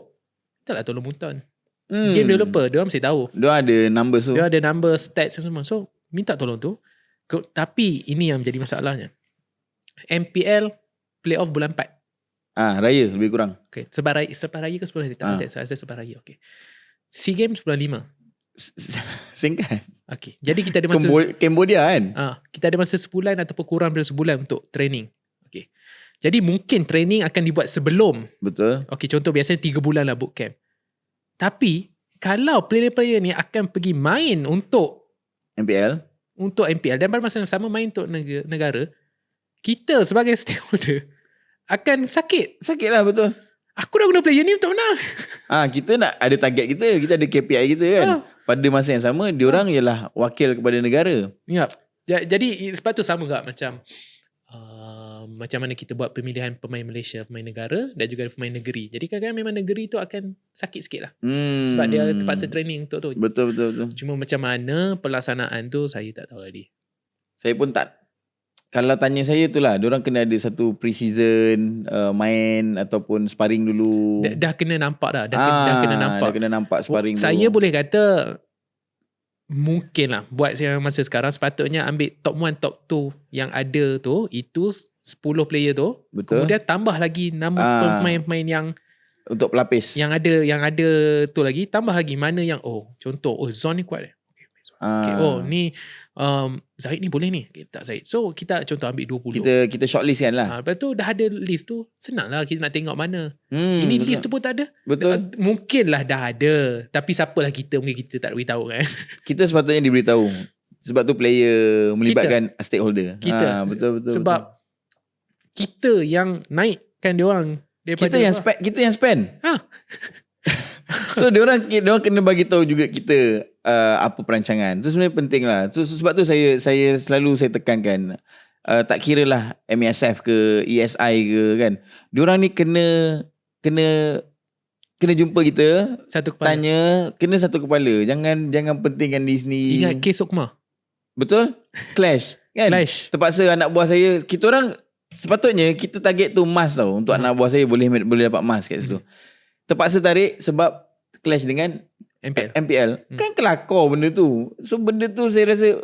Tak lah tolong mutan. Game developer, diorang mesti tahu. Diorang ada number tu. Diorang ada number, stats semua. So, minta tolong tu. Tapi ini yang menjadi masalahnya. MPL playoff bulan 4. Raya lebih kurang. Okay. Sebab raya ke 10 hari? Tak saya sebab raya. Okay. SEA Games bulan 5. Singkat. Okay. Jadi kita ada masa Cambodia kan? Kita ada masa sebulan ataupun kurang dari sebulan untuk training. Okay. Jadi mungkin training akan dibuat sebelum. Betul. Okay, contoh biasanya 3 bulan lah bootcamp. Tapi kalau player-player ni akan pergi main untuk MPL dan pada masa yang sama main untuk negara, kita sebagai stakeholder akan sakit lah. Betul. Aku dah guna player ni untuk menang. Kita nak ada target kita ada KPI kita kan. Pada masa yang sama diorang ialah wakil kepada negara. Jadi sebab tu sama tak macam mana kita buat pemilihan pemain Malaysia, pemain negara dan juga pemain negeri. Jadi kadang-kadang memang negeri tu akan sakit sikit lah. Sebab dia terpaksa training untuk tu. Betul. Cuma macam mana pelaksanaan tu saya tak tahu lagi. Saya pun tak. Kalau tanya saya tu lah, diorang kena ada satu pre-season main ataupun sparring dulu. Dah kena nampak dah. Dah kena nampak sparring dulu. Saya boleh kata mungkin lah buat yang masa sekarang sepatutnya ambil top 1, top 2 yang ada tu, itu 10 player tu. Betul. Kemudian tambah lagi nama pemain-pemain yang untuk pelapis. Yang ada tu lagi, tambah lagi mana yang contoh Zon ni kuat. Okay, ni Zahid ni boleh ni. Okay, tak Zahid. So kita contoh ambil 20. Kita shortlist kan lah. Lepas tu dah ada list tu, senang lah kita nak tengok mana. Ini betul. List tu pun tak ada. Betul. Mungkinlah dah ada, tapi siapalah kita, mungkin kita tak beritahu kan. Kita sepatutnya diberitahu. Sebab tu player melibatkan stakeholder. Kita. Betul. Sebab kita yang naikkan diorang daripada kita yang spend. So diorang kena bagi tahu juga kita apa perancangan. Itu sebenarnya penting lah. Sebab tu saya selalu tekankan, tak kira lah MASF ke ESI ke kan, diorang ni kena jumpa kita, satu kepala. Tanya, kena satu kepala. Jangan pentingkan diri sendiri. Ingat kes Sukma. Betul? Clash kan? Clash. Terpaksa anak buah saya, kita orang sepatutnya kita target tu emas tau. Untuk anak buah saya boleh dapat emas kat situ. Terpaksa tarik sebab clash dengan MPL. Kan kelakar benda tu. So benda tu saya rasa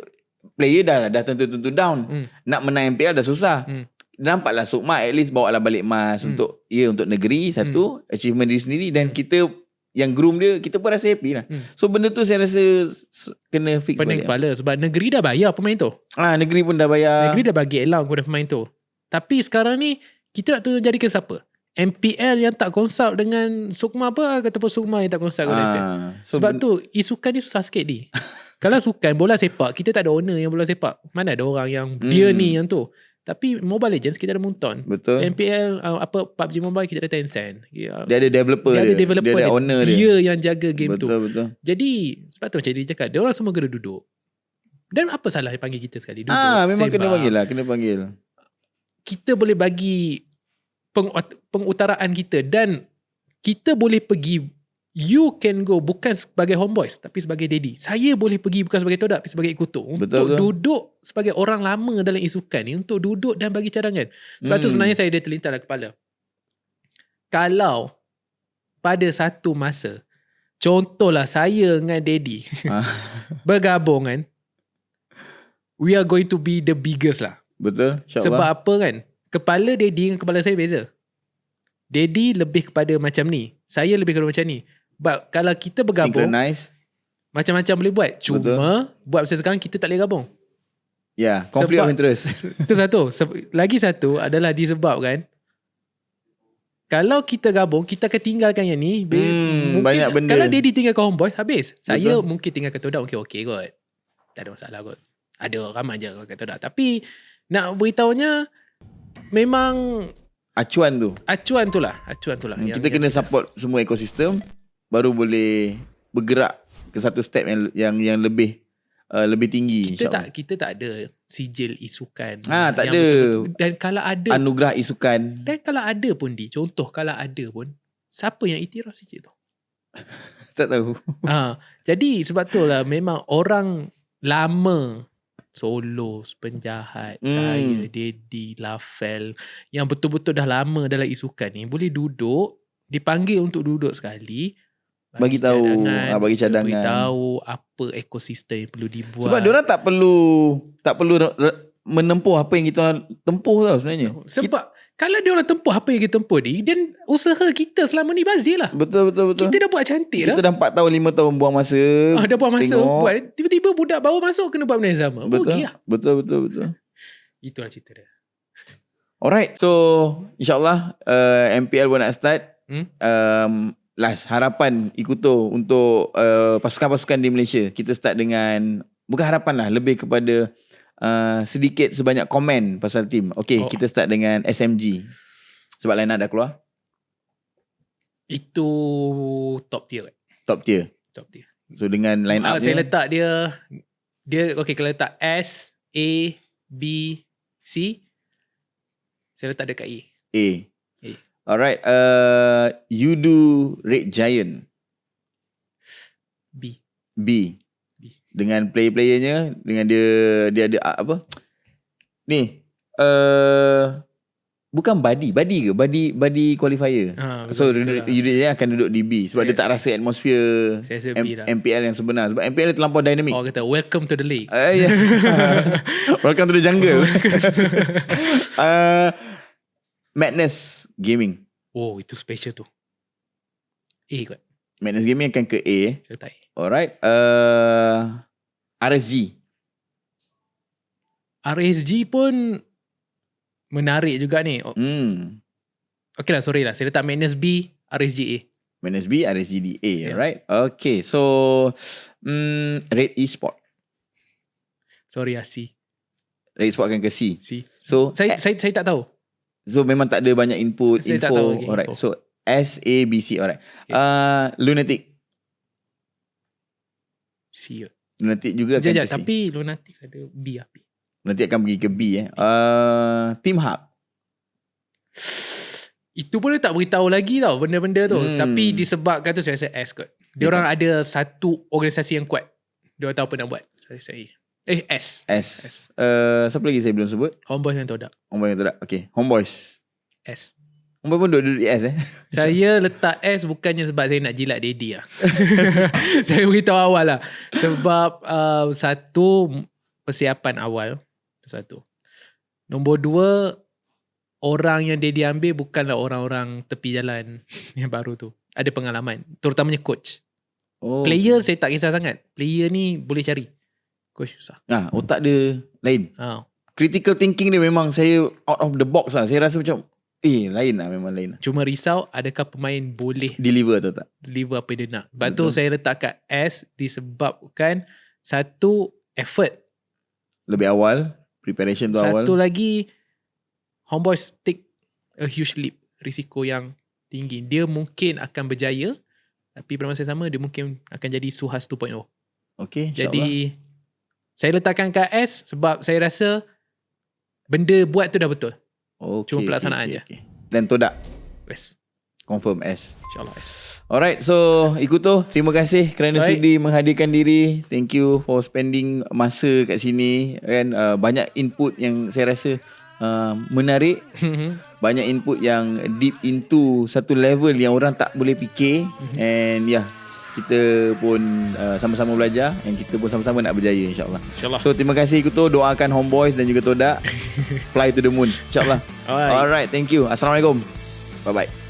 player dah tentu down. Nak menang MPL dah susah. Nampaklah Sukma at least bawa lah balik emas untuk negeri, satu achievement diri sendiri, dan kita yang groom dia, kita pun rasa happy lah. So benda tu saya rasa kena fix balik. Pening kepala sebab negeri dah bayar pemain tu. Negeri pun dah bayar. Negeri dah bagi allowance kepada pemain tu. Tapi sekarang ni kita nak tunjuk jadikan siapa? MPL yang tak consult dengan Sukma apa, ataupun Sukma yang tak consult dengan MPL. Sebab tu sukan ni susah sikit ni. Kalau sukan bola sepak, kita tak ada owner yang bola sepak. Mana ada orang yang dia ni yang tu. Tapi Mobile Legends kita ada Moonton. Betul. MPL PUBG Mobile kita ada Tencent. Dia ada developer dia. Dia ada owner dia. Dia yang jaga game tu. Betul. Jadi sebab tu macam dia cakap, dia orang semua kena duduk. Dan apa salah dia panggil kita sekali duduk? Memang kena panggil lah, kena panggil. Kita boleh bagi pengutaraan kita dan kita boleh pergi. You can go bukan sebagai homeboys tapi sebagai daddy. Saya boleh pergi bukan sebagai todak tapi sebagai ikutu. Untuk duduk sebagai orang lama dalam isukan ni. Untuk duduk dan bagi cadangan. Sebab tu sebenarnya saya ada terlintas dalam kepala. Kalau pada satu masa, contohlah saya dengan daddy bergabung kan, we are going to be the biggest lah. Betul. Sebab apa kan? Kepala daddy dengan kepala saya beza. Daddy lebih kepada macam ni. Saya lebih kepada macam ni. But kalau kita bergabung, synchronize, macam-macam boleh buat. Cuma betul. Buat macam sekarang kita tak boleh gabung. Ya, conflict of interest. Itu satu. Lagi satu adalah disebabkan kalau kita gabung, kita akan tinggalkan yang ni. Mungkin banyak benda. Kalau daddy tinggalkan homeboy, habis. Betul. Saya mungkin tinggalkan todak, okey kot. Tak ada masalah kot. Ada ramai je kata todak. Tapi nak beritahunya memang acuan tu lah. Kita kena support semua ekosistem baru boleh bergerak ke satu step yang lebih tinggi. Kita tak ada sijil isukan. Tak ada. Betul-betul. Dan kalau ada anugerah isukan. Dan kalau ada pun contoh kalau ada pun, siapa yang iktiraf sijil tu? Tak tahu. Jadi sebab tu lah memang orang lama, Solos, Penjahat, saya, Daddy, Lafel, yang betul-betul dah lama dalam isukan ni, boleh duduk, dipanggil untuk duduk sekali, bagi cadangan, bagi tahu apa ekosistem yang perlu dibuat. Sebab diorang tak perlu menempuh apa yang kita tempuh tau sebenarnya. Sebab kalau diorang tempuh apa yang kita tempuh ni, dan usaha kita selama ni bazir lah. Betul. Kita dah buat cantik lah. Kita dah 4 tahun 5 tahun buang masa. Dah buang masa buat. Tiba-tiba budak baru masuk kena buat benda yang sama. Betul. Itulah cerita dia. Alright. So InsyaAllah MPL pun nak start. Last harapan Ikuto untuk pasukan-pasukan di Malaysia. Kita start dengan, bukan harapan lah, lebih kepada sedikit sebanyak komen pasal tim. Kita start dengan SMG. Sebab line up dah keluar. Itu top tier. So dengan line up saya saya letak dia kalau letak S, A, B, C, saya letak dia kat A. Alright. You do Red Giant. B. Dengan player-playernya, dengan dia ada apa ni, bukan buddy ke buddy qualifier. So dia akan duduk di B sebab dia tak rasa atmosphere MPL yang sebenar. Sebab MPL terlampau dynamic. Kata welcome to the league. Welcome to the jungle. Madness Gaming. Itu special tu. A kot. Madness Gaming akan ke A. Cerita A. Alright. RSG pun menarik juga ni. Okay lah, sorry lah. Saya letak Madness B, RSG A. Madness B, RSG D A. Alright. Okay. So Red Esport. Sorry lah, C. Red Esport akan ke C. So saya tak tahu. So memang tak ada banyak input. Saya tak tahu lagi. Alright. So S, A, B, C. Alright. Lunatic. C. Lunatic juga akan ke C. Tapi Lunatic ada B lah. Lunatic akan pergi ke B. Team Hub. Itu pun dia tak beritahu lagi tau benda-benda tu. Tapi disebabkan tu saya rasa S kot. Dia orang ada satu organisasi yang kuat. Dia orang tahu apa nak buat. Saya rasa S. Siapa lagi saya belum sebut? Homeboys yang todak. Okay. Homeboys. S. Homeboys pun duduk di S Saya letak S bukannya sebab saya nak jilat daddy lah. Saya beritahu awal lah. Sebab satu, persiapan awal. Satu. Nombor 2, orang yang daddy ambil bukanlah orang-orang tepi jalan yang baru tu. Ada pengalaman. Terutamanya coach. Player saya tak kisah sangat. Player ni boleh cari. Coach susah. Otak dia lain. Critical thinking dia memang saya out of the box lah. Saya rasa macam lain lah, memang lain. Cuma risau adakah pemain boleh deliver atau tak. Deliver apa dia nak. Sebab tu saya letak kat S disebabkan satu, effort. Lebih awal. Preparation tu awal. Satu lagi, Homeboys take a huge leap, risiko yang tinggi. Dia mungkin akan berjaya, tapi pada masa yang sama dia mungkin akan jadi Suhas 2.0. Okay, jadi saya letakkan kat S sebab saya rasa benda buat tu dah betul. Cuma pelaksanaan je. Dan Todak? S. Confirm S. InsyaAllah S. Alright, so Ikuto, terima kasih kerana sudi menghadirkan diri. Thank you for spending masa kat sini kan. Banyak input yang saya rasa menarik. Banyak input yang deep into satu level yang orang tak boleh fikir. And kita pun sama-sama belajar, and kita pun sama-sama nak berjaya insyaAllah. So terima kasih Ikuto, doakan Homeboys dan juga Todak fly to the moon insyaAllah. Alright, thank you. Assalamualaikum. Bye-bye.